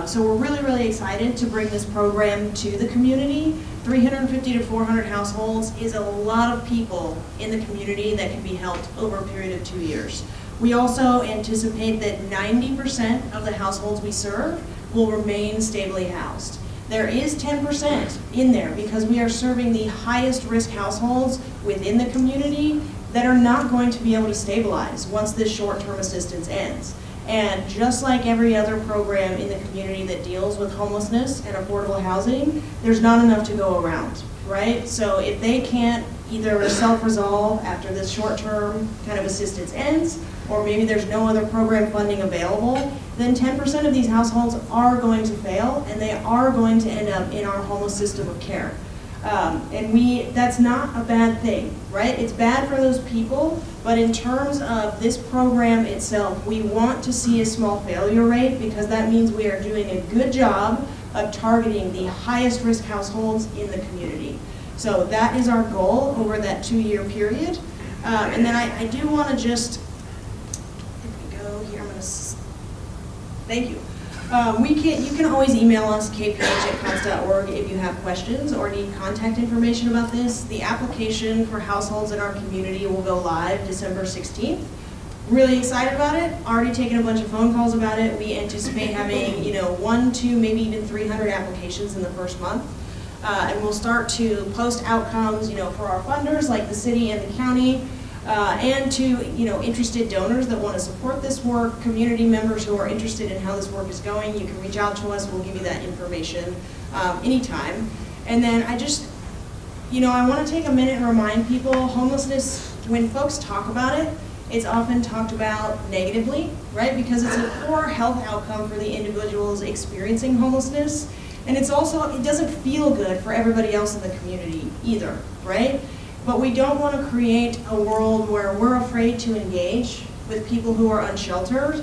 So we're really, really excited to bring this program to the community. 350 to 400 households is a lot of people in the community that can be helped over a period of 2 years. We also anticipate that 90% of the households we serve will remain stably housed. There is 10% in there because we are serving the highest risk households within the community that are not going to be able to stabilize once this short-term assistance ends. And just like every other program in the community that deals with homelessness and affordable housing, there's not enough to go around, right? So if they can't either self-resolve after this short-term kind of assistance ends, or maybe there's no other program funding available, then 10% of these households are going to fail and they are going to end up in our homeless system of care. That's not a bad thing, right? It's bad for those people, but in terms of this program itself, we want to see a small failure rate because that means we are doing a good job of targeting the highest risk households in the community. So that is our goal over that 2-year period. And then I do want to just, if we go here, thank you. You can always email us, kph@cots.org, if you have questions or need contact information about this. The application for households in our community will go live December 16th. Really excited about it. Already taken a bunch of phone calls about it. We anticipate having 1, 2, maybe even 300 applications in the first month. And we'll start to post outcomes, for our funders like the city and the county. And to interested donors that want to support this work, community members who are interested in how this work is going, you can reach out to us. We'll give you that information anytime. And then I want to take a minute and remind people, homelessness, when folks talk about it, it's often talked about negatively, right? Because it's a poor health outcome for the individuals experiencing homelessness. And it doesn't feel good for everybody else in the community either, right? But we don't want to create a world where we're afraid to engage with people who are unsheltered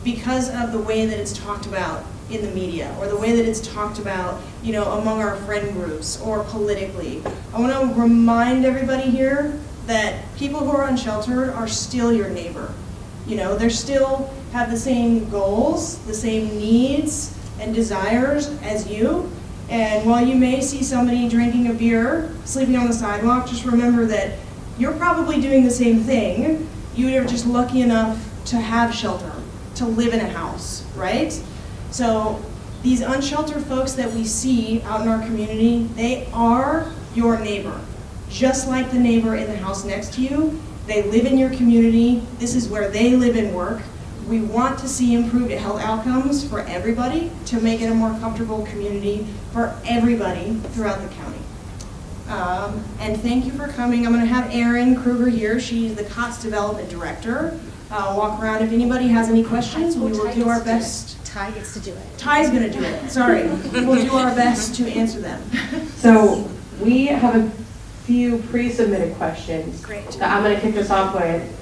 because of the way that it's talked about in the media or the way that it's talked about, among our friend groups or politically. I want to remind everybody here that people who are unsheltered are still your neighbor. They still have the same goals, the same needs and desires as you. And while you may see somebody drinking a beer, sleeping on the sidewalk, just remember that you're probably doing the same thing. You are just lucky enough to have shelter, to live in a house, right? So these unsheltered folks that we see out in our community, they are your neighbor. Just like the neighbor in the house next to you, they live in your community. This is where they live and work. We want to see improved health outcomes for everybody to make it a more comfortable community for everybody throughout the county. And thank you for coming. I'm going to have Erin Kruger here. She's the COTS Development Director. Walk around. If anybody has any questions, we will do our best. Ty gets to do it. Ty's going to do it. Sorry. We'll do our best to answer them.
So we have a few pre-submitted questions that I'm going to kick us off with.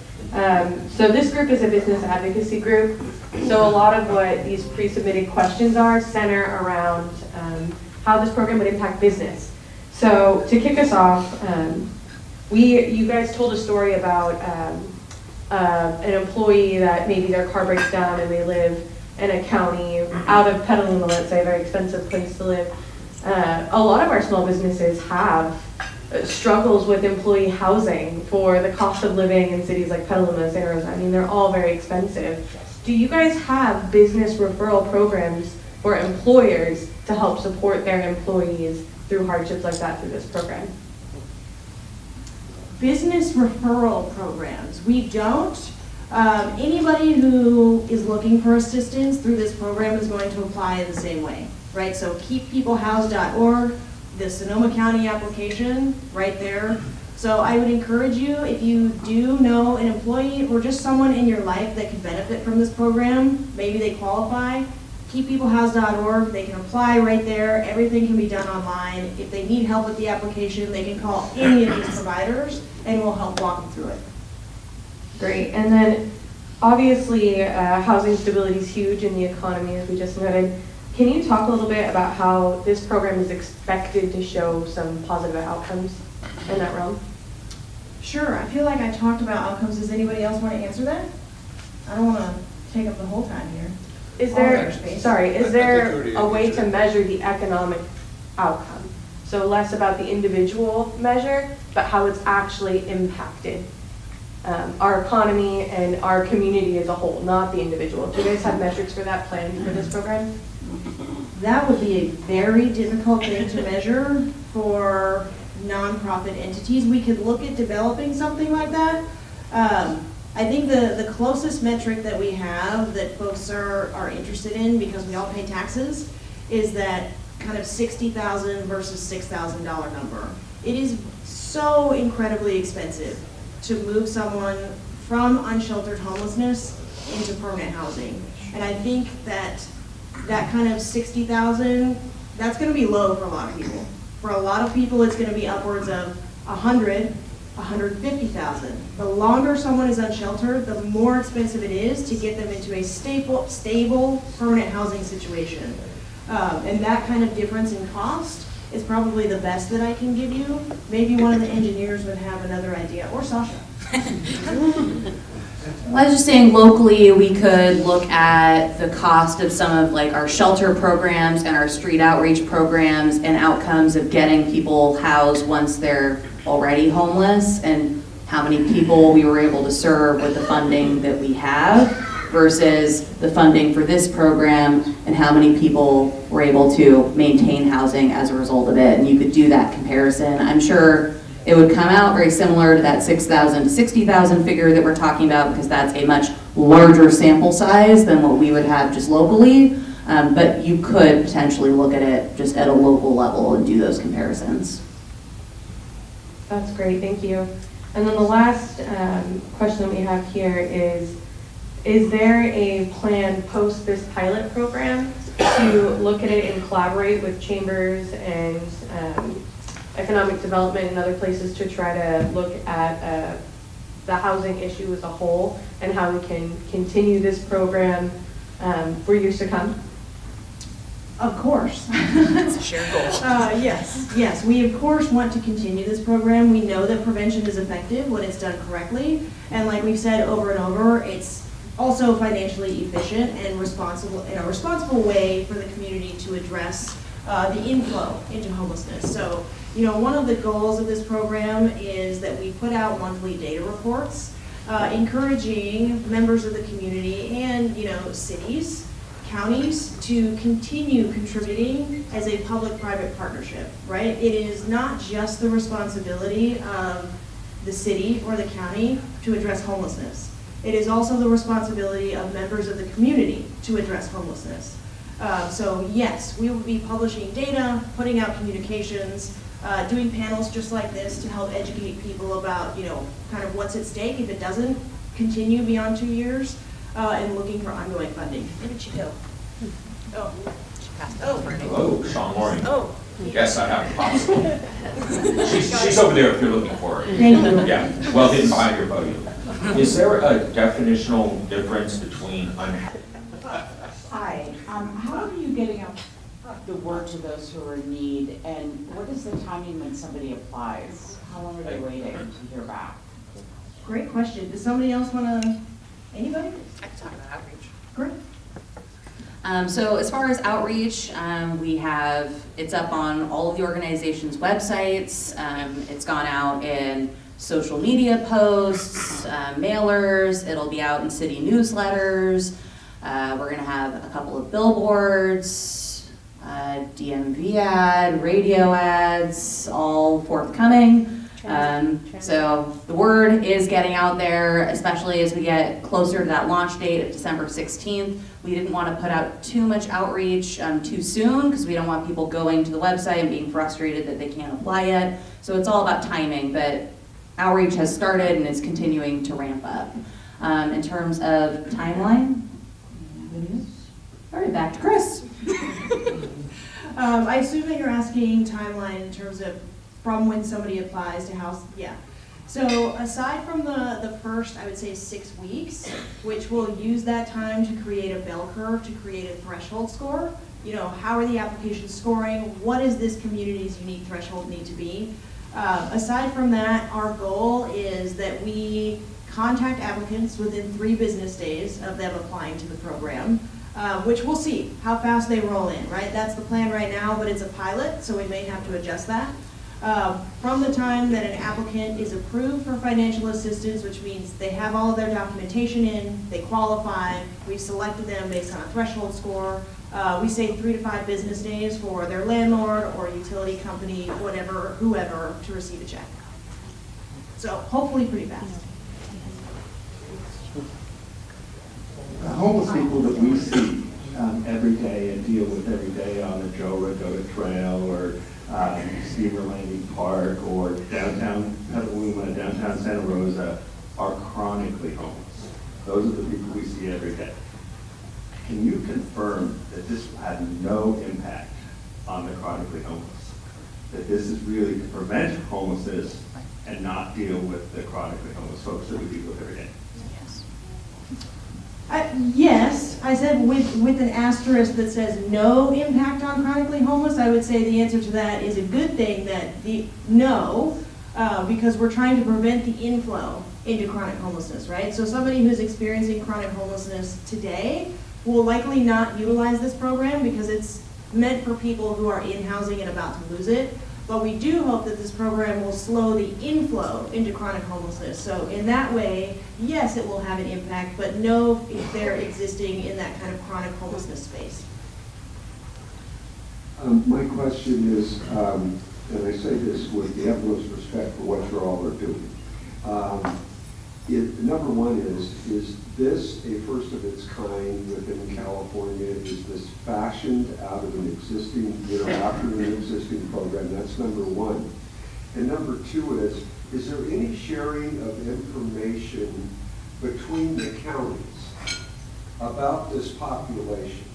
So this group is a business advocacy group. So a lot of what these pre-submitted questions are center around how this program would impact business. So to kick us off, you guys told a story about an employee that maybe their car breaks down and they live in a county out of Petaluma, let's say, a very expensive place to live. A lot of our small businesses have struggles with employee housing for the cost of living in cities like Petaluma, Santa Rosa. I mean, they're all very expensive. Do you guys have business referral programs for employers to help support their employees through hardships like that through this program?
Business referral programs, we don't. Anybody who is looking for assistance through this program is going to apply in the same way, right? So keeppeoplehoused.org, the Sonoma County application, right there. So I would encourage you, if you do know an employee or just someone in your life that could benefit from this program, maybe they qualify, keeppeoplehoused.org, they can apply right there. Everything can be done online. If they need help with the application, they can call any of these providers and we'll help walk them through it.
Great. And then obviously housing stability is huge in the economy, as we just noted. Can you talk a little bit about how this program is expected to show some positive outcomes in that realm?
Sure. I feel like I talked about outcomes. Does anybody else want to answer that? I don't want to take up the whole time here.
Is there a way to measure the economic outcome? So less about the individual measure, but how it's actually impacted our economy and our community as a whole, not the individual. Do you guys have metrics for that planned for this program?
That would be a very difficult thing to measure for nonprofit entities. We could look at developing something like that. I think the closest metric that we have that folks are interested in, because we all pay taxes, is that kind of $60,000 versus $6,000 number. It is so incredibly expensive to move someone from unsheltered homelessness into permanent housing. And I think that kind of $60,000, that's going to be low for a lot of people. For a lot of people, it's going to be upwards of $100,000, $150,000. The longer someone is unsheltered, the more expensive it is to get them into a stable permanent housing situation. And that kind of difference in cost is probably the best that I can give you. Maybe one of the engineers would have another idea, or Sasha.
Well, I was just saying locally we could look at the cost of some of like our shelter programs and our street outreach programs and outcomes of getting people housed once they're already homeless, and how many people we were able to serve with the funding that we have versus the funding for this program and how many people were able to maintain housing as a result of it. And you could do that comparison. I'm sure it would come out very similar to that 6,000 to 60,000 figure that we're talking about, because that's a much larger sample size than what we would have just locally. But you could potentially look at it just at a local level and do those comparisons.
That's great, thank you. And then the last question that we have here is there a plan post this pilot program to look at it and collaborate with chambers and economic development and other places to try to look at the housing issue as a whole and how we can continue this program for years to come?
Of course.
It's a shared goal.
Yes. We of course want to continue this program. We know that prevention is effective when it's done correctly. And like we've said over and over, it's also financially efficient and responsible in a responsible way for the community to address the inflow into homelessness. So, one of the goals of this program is that we put out monthly data reports, encouraging members of the community and, cities, counties to continue contributing as a public-private partnership, right? It is not just the responsibility of the city or the county to address homelessness. It is also the responsibility of members of the community to address homelessness. So yes, we will be publishing data, putting out communications, doing panels just like this to help educate people about, kind of what's at stake if it doesn't continue beyond 2 years, and looking for ongoing funding.
Where did she go? Oh, she passed. Oh, Bernie.
Hello, Sean Loring.
Oh.
Yes, I have a popsicle. she's over there if you're looking for her.
Thank you.
Yeah, well hidden behind your podium. Is there a definitional difference between
Hi, how are you getting out the word to those who are in need, and what is the timing when somebody applies? How long are they waiting to hear back?
Great question. Does somebody else want to, anybody?
I can talk about outreach.
Great.
So as far as outreach, it's up on all of the organization's websites. It's gone out in social media posts, mailers. It'll be out in city newsletters. We're gonna have a couple of billboards, DMV ad, radio ads, all forthcoming. So the word is getting out there, especially as we get closer to that launch date of December 16th. We didn't want to put out too much outreach too soon because we don't want people going to the website and being frustrated that they can't apply yet. So it's all about timing, but outreach has started and is continuing to ramp up. In terms of timeline, all right, back to Chris.
I assume that you're asking timeline in terms of from when somebody applies to how, yeah. So aside from the first, I would say 6 weeks, which we'll use that time to create a bell curve, to create a threshold score. You know, how are the applications scoring? What does this community's unique threshold need to be? Aside from that, our goal is that we contact applicants within 3 business days of them applying to the program, which we'll see how fast they roll in, right? That's the plan right now, but it's a pilot, so we may have to adjust that. From the time that an applicant is approved for financial assistance, which means they have all of their documentation in, they qualify, we've selected them based on a threshold score, we say 3 to 5 business days for their landlord or utility company, whatever, whoever, to receive a check. So hopefully pretty fast.
The homeless people that we see every day and deal with every day on the Joe Ragoda Trail or Steamer Landing Park or downtown Petaluma, downtown Santa Rosa are chronically homeless. Those are the people we see every day. Can you confirm that this will have no impact on the chronically homeless? That this is really to prevent homelessness and not deal with the chronically homeless folks that we deal with every day?
Yes, I said with an asterisk that says no impact on chronically homeless. I would say the answer to that is a good thing, that the no, because we're trying to prevent the inflow into chronic homelessness, right? So somebody who's experiencing chronic homelessness today will likely not utilize this program because it's meant for people who are in housing and about to lose it. But we do hope that this program will slow the inflow into chronic homelessness. So in that way, yes, it will have an impact, but no, if they're existing in that kind of chronic homelessness space.
My question is, and I say this with the utmost respect for what you're all are doing. Number one is this a first of its kind within California? Is this fashioned out of an existing, after an existing program? That's number one. And number two is there any sharing of information between the counties about this population?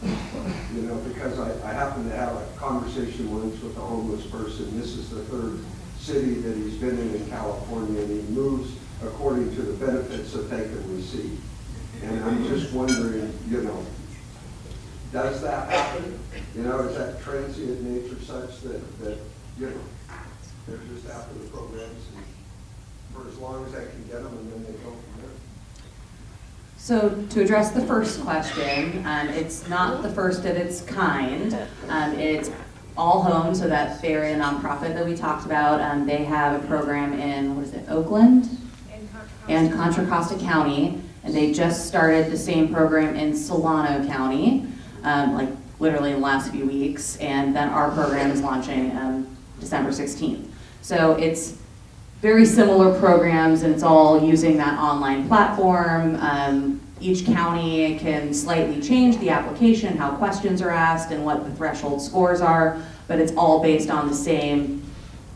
Because I happened to have a conversation once with a homeless person. This is the 3rd city that he's been in California, and he moves according to the benefits that they can receive. And I'm just wondering, does that happen? Is that transient nature such that they're just after the programs and for as long as I can get them and then they go from there?
So to address the first question, it's not the first of its kind. It's All Home, so that Bay Area nonprofit that we talked about. They have a program in, Oakland? And Contra Costa County, and they just started the same program in Solano County, literally in the last few weeks, and then our program is launching December 16th. So it's very similar programs, and it's all using that online platform. Each county can slightly change the application, how questions are asked, and what the threshold scores are, but it's all based on the same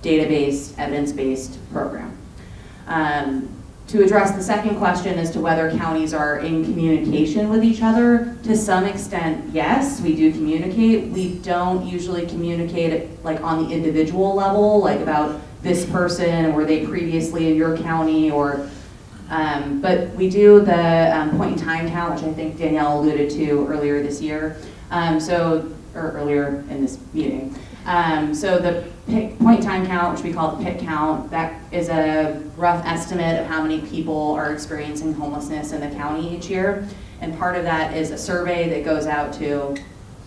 database, evidence-based program. To address the second question as to whether counties are in communication with each other, to some extent, yes, we do communicate. We don't usually communicate on the individual level, about this person and were they previously in your county, or but we do the point in time count, which I think Danielle alluded to earlier this year, or earlier in this meeting. So the point time count, which we call the PIT count, that is a rough estimate of how many people are experiencing homelessness in the county each year. And part of that is a survey that goes out to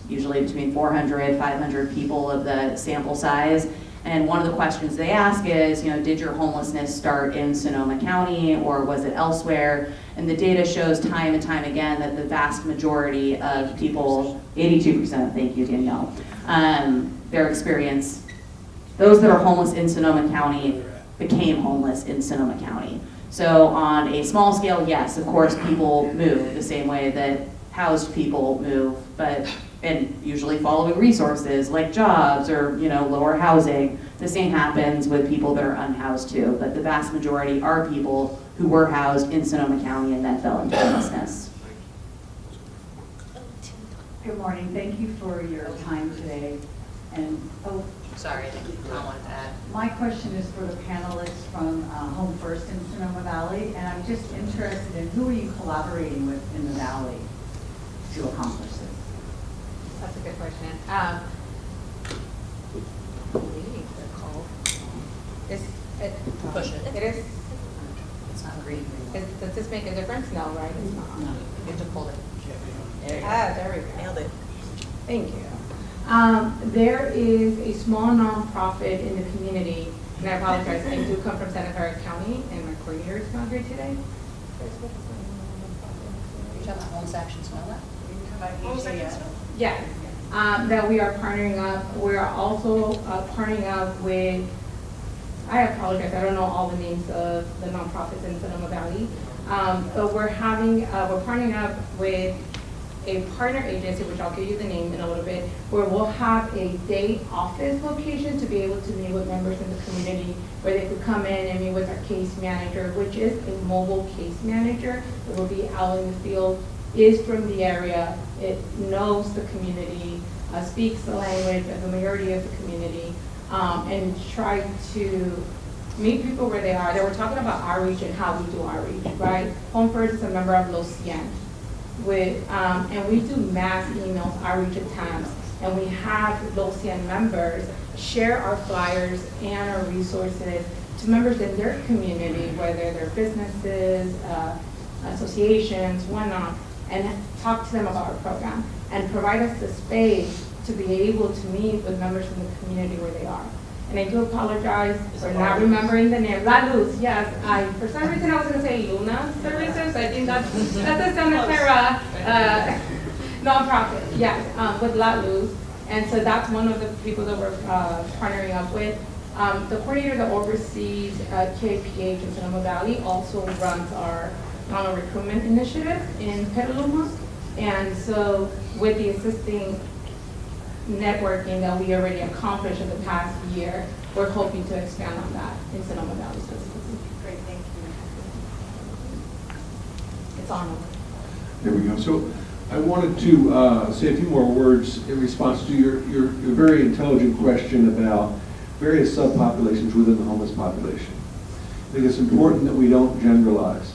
usually between 400, 500 people of the sample size. And one of the questions they ask is, did your homelessness start in Sonoma County or was it elsewhere? And the data shows time and time again that the vast majority of people, 82%, thank you, Danielle, their experience, those that are homeless in Sonoma County became homeless in Sonoma County. So on a small scale, yes, of course, people move the same way that housed people move, and usually following resources like jobs or lower housing. The same happens with people that are unhoused too, but the vast majority are people who were housed in Sonoma County and then fell into homelessness.
Good morning. Thank you for your time today. And
Sorry, I think Tom wanted to add.
my question is for the panelists from Home First in Sonoma Valley, and I'm just interested in who are you collaborating with in the Valley to accomplish this?
That's a good question.
Push it.
It is.
It's not green.
Does this make a difference? No, right? It's not.
No, you have to pull it.
There we go.
Nailed it.
Thank you. There is a small nonprofit in the community, and I apologize, I do come from Santa Clara County, and my coordinator is not here today.
Are you talking about Homeless Action Sonoma?
Yes, that we are partnering up. We are also partnering up with, I apologize, I don't know all the names of the nonprofits in Sonoma Valley, but we're partnering up with a partner agency, which I'll give you the name in a little bit, where we'll have a day office location to be able to meet with members in the community, where they could come in and meet with our case manager, which is a mobile case manager that will be out in the field, is from the area, it knows the community, speaks the language of the majority of the community, and try to meet people where they are. They were talking about outreach and how we do outreach, right? Home First is a member of Los 100. And we do mass emails, outreach attempts, and we have Los 100 members share our flyers and our resources to members in their community, whether they're businesses, associations, whatnot, and talk to them about our program and provide us the space to be able to meet with members in the community where they are. And I do apologize for not remembering the name. La Luz, yes. For some reason I was going to say Luna Services. I think that's a Santa Clara nonprofit. Yes, with La Luz. And so that's one of the people that we're partnering up with. The coordinator that oversees KPH in Sonoma Valley also runs our recruitment initiative in Petaluma. And so with the assisting networking that we already accomplished in the past year, we're hoping to expand on that in Sonoma Valley specifically.
Great, thank you.
It's on.
There we go. So I wanted to say a few more words in response to your very intelligent question about various subpopulations within the homeless population. I think it's important that we don't generalize.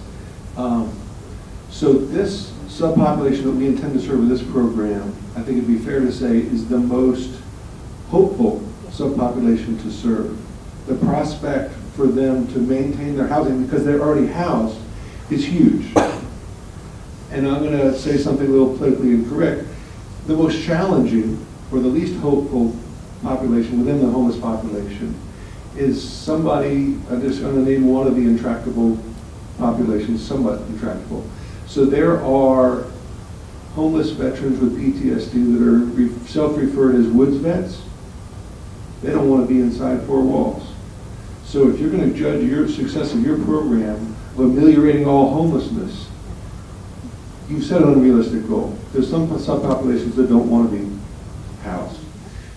So this subpopulation that we intend to serve with this program, I think it'd be fair to say, is the most hopeful subpopulation to serve. The prospect for them to maintain their housing, because they're already housed, is huge. And I'm going to say something a little politically incorrect. The most challenging, or the least hopeful population within the homeless population is somebody, I'm just going to name one of the intractable populations, somewhat intractable. So there are homeless veterans with PTSD that are self-referred as woods vets. They don't want to be inside four walls. So if you're going to judge your success of your program of ameliorating all homelessness, you've set an unrealistic goal. There's some subpopulations that don't want to be housed.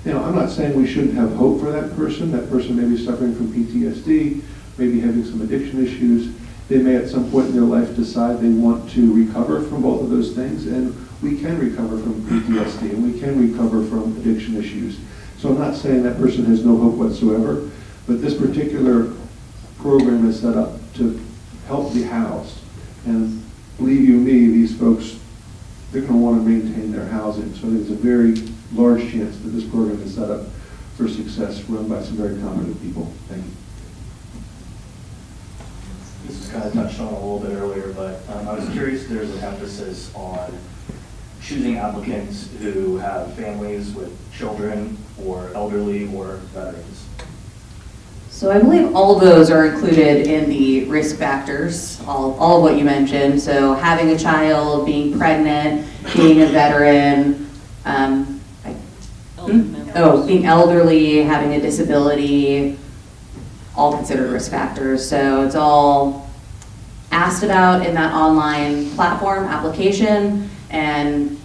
Now, I'm not saying we shouldn't have hope for that person. That person may be suffering from PTSD, maybe having some addiction issues. They may at some point in their life decide they want to recover from both of those things, and we can recover from PTSD, and we can recover from addiction issues. So I'm not saying that person has no hope whatsoever, but this particular program is set up to help be housed. And believe you me, these folks, they're going to want to maintain their housing. So there's a very large chance that this program is set up for Success, run by some very competent people. Thank you.
This was kind of touched on a little bit earlier, but I was curious if there's an emphasis on choosing applicants who have families with children or elderly or veterans.
So I believe all of those are included in the risk factors, all of what you mentioned. So having a child, being pregnant, being a veteran, being elderly, having a disability, all considered risk factors. So it's all asked about in that online platform application, and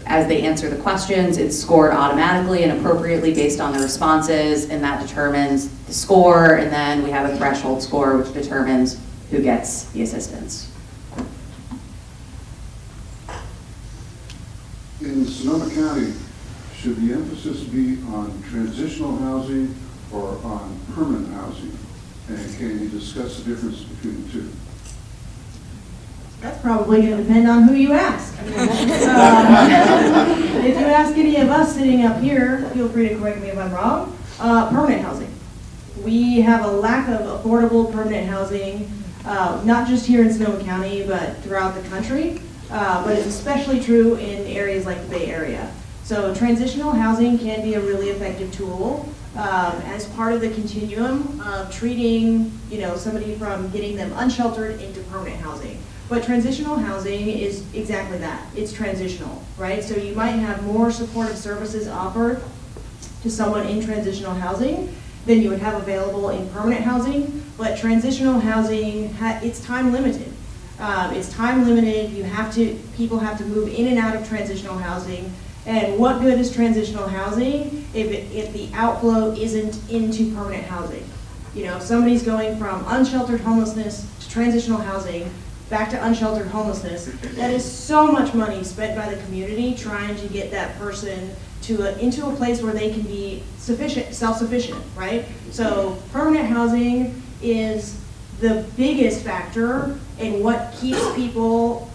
as they answer the questions, it's scored automatically and appropriately based on the responses, and that determines the score, and then we have a threshold score which determines who gets the assistance.
In Sonoma County, should the emphasis be on transitional housing or on permanent housing? And can you discuss the difference between the two?
That's probably going to depend on who you ask. If you ask any of us sitting up here, feel free to correct me if I'm wrong, permanent housing. We have a lack of affordable permanent housing, not just here in Sonoma County, but throughout the country. But it's especially true in areas like the Bay Area. So transitional housing can be a really effective tool as part of the continuum of treating, somebody from getting them unsheltered into permanent housing. But transitional housing is exactly that. It's transitional, right? So you might have more supportive services offered to someone in transitional housing than you would have available in permanent housing. But transitional housing, it's time limited. It's time limited. People have to move in and out of transitional housing. And what good is transitional housing if the outflow isn't into permanent housing? If somebody's going from unsheltered homelessness to transitional housing, back to unsheltered homelessness, that is so much money spent by the community trying to get that person into a place where they can be self-sufficient, right? So permanent housing is the biggest factor in what keeps people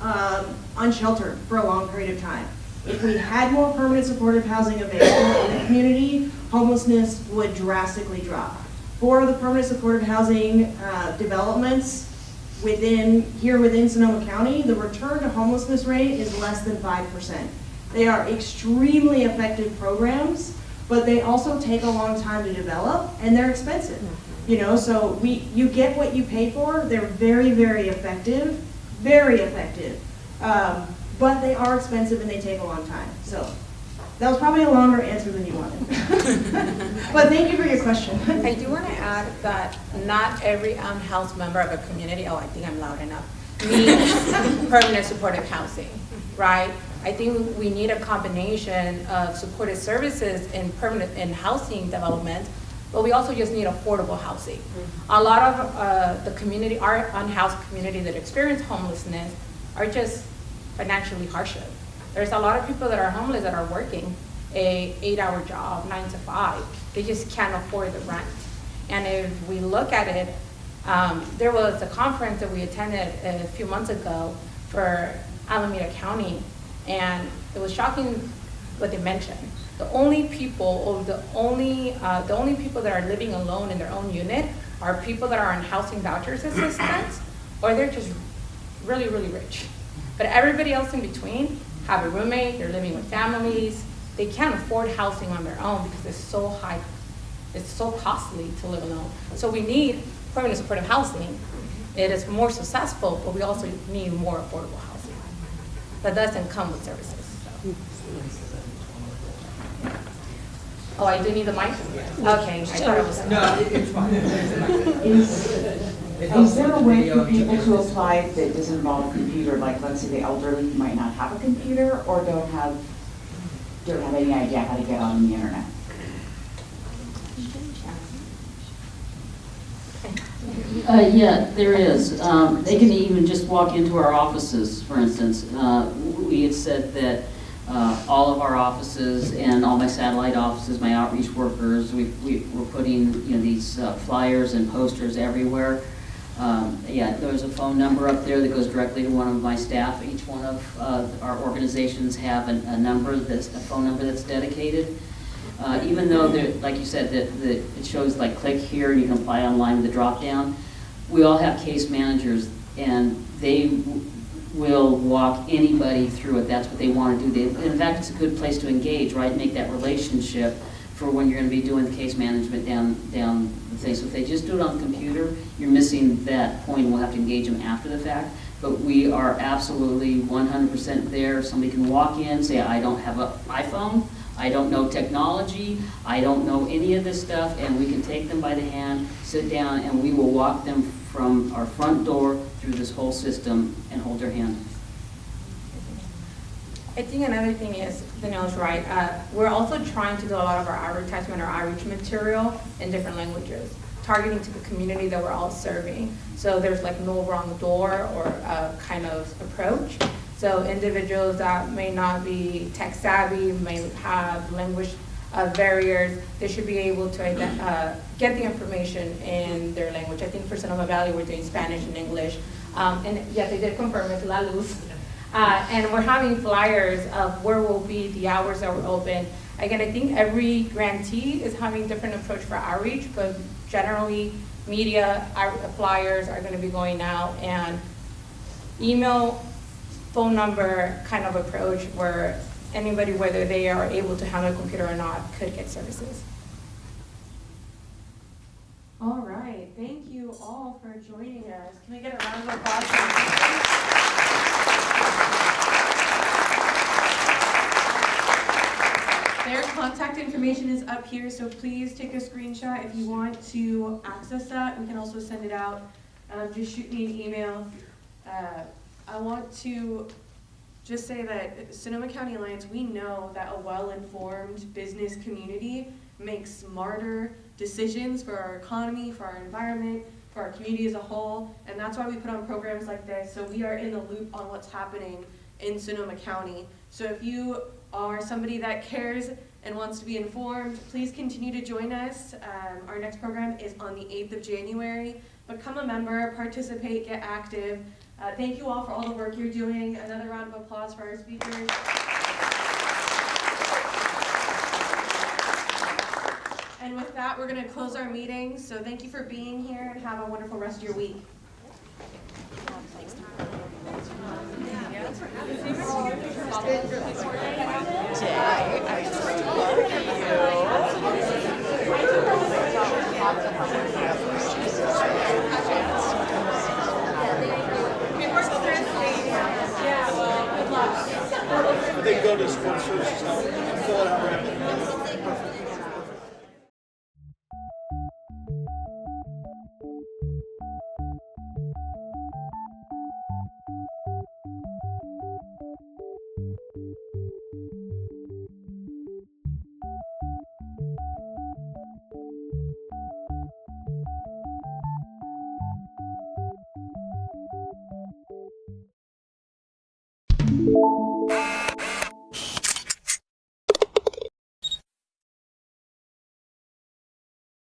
unsheltered for a long period of time. If we had more permanent supportive housing available in the community, homelessness would drastically drop. For the permanent supportive housing developments within Sonoma County, the return to homelessness rate is less than 5%. They are extremely effective programs, but they also take a long time to develop, and they're expensive. So you get what you pay for. They're very, very effective, very effective. But they are expensive and they take a long time. So that was probably a longer answer than you wanted. But thank you for your question.
I do want to add that not every unhoused member of a community, I think I'm loud enough, needs permanent supportive housing, right? I think we need a combination of supportive services in housing development, but we also just need affordable housing. A lot of the community, our unhoused community that experience homelessness are just financially hardship. There's a lot of people that are homeless that are working a 8-hour job, 9 to 5. They just can't afford the rent. And if we look at it, there was a conference that we attended a few months ago for Alameda County, and it was shocking what they mentioned. The only people that are living alone in their own unit are people that are on housing vouchers assistance, or they're just really, really rich. But everybody else in between have a roommate, they're living with families, they can't afford housing on their own because it's so high, it's so costly to live alone. So we need permanent supportive housing. It is more successful, but we also need more affordable housing. That doesn't come with services. So. Oh, I do need the mic? Okay, I thought it was.
No, it's fine.
Is there a way for people to apply that doesn't involve a computer, like let's say the elderly who might not have a computer or don't have any idea how to get on the internet?
Yeah, there is. They can even just walk into our offices, for instance. We had said that all of our offices and all my satellite offices, my outreach workers, we're putting these flyers and posters everywhere. Yeah, there's a phone number up there that goes directly to one of my staff. Each one of our organizations have a phone number that's dedicated. Even though, like you said, that it shows like click here and you can apply online with the drop down, we all have case managers and they will walk anybody through it. That's what they want to do. In fact, it's a good place to engage, right? Make that relationship for when you're going to be doing the case management down the thing. So if they just do it on the computer, you're missing that point and we'll have to engage them after the fact. But we are absolutely 100% there. Somebody can walk in, say, I don't have an iPhone, I don't know technology, I don't know any of this stuff, and we can take them by the hand, sit down, and we will walk them from our front door through this whole system and hold their hand.
I think another thing is, Danielle's right, we're also trying to do a lot of our advertisement or outreach material in different languages, targeting to the community that we're all serving. So there's like no wrong door or kind of approach. So individuals that may not be tech savvy, may have language barriers, they should be able to get the information in their language. I think for Sonoma Valley, we're doing Spanish and English. And yes, I did confirm it's La Luz. And we're having flyers of where will be the hours that we're open. Again, I think every grantee is having a different approach for outreach, but generally media flyers are going to be going out, and email, phone number kind of approach where anybody, whether they are able to handle a computer or not, could get services.
All right, thank you all for joining us. Can we get a round of applause? Their contact information is up here, so please take a screenshot if you want to access that. We can also send it out. Just shoot me an email. I want to just say that Sonoma County Alliance, we know that a well-informed business community makes smarter decisions for our economy, for our environment, for our community as a whole, and that's why we put on programs like this, so we are in the loop on what's happening in Sonoma County. So if you are somebody that cares and wants to be informed, please continue to join us. Our next program is on the 8th of January. Become a member, participate, get active. Thank you all for all the work you're doing. Another round of applause for our speakers. And with that, we're going to close our meeting. So thank you for being here and have a wonderful rest of your week.
They go to sports services now, fill it out rapidly.
You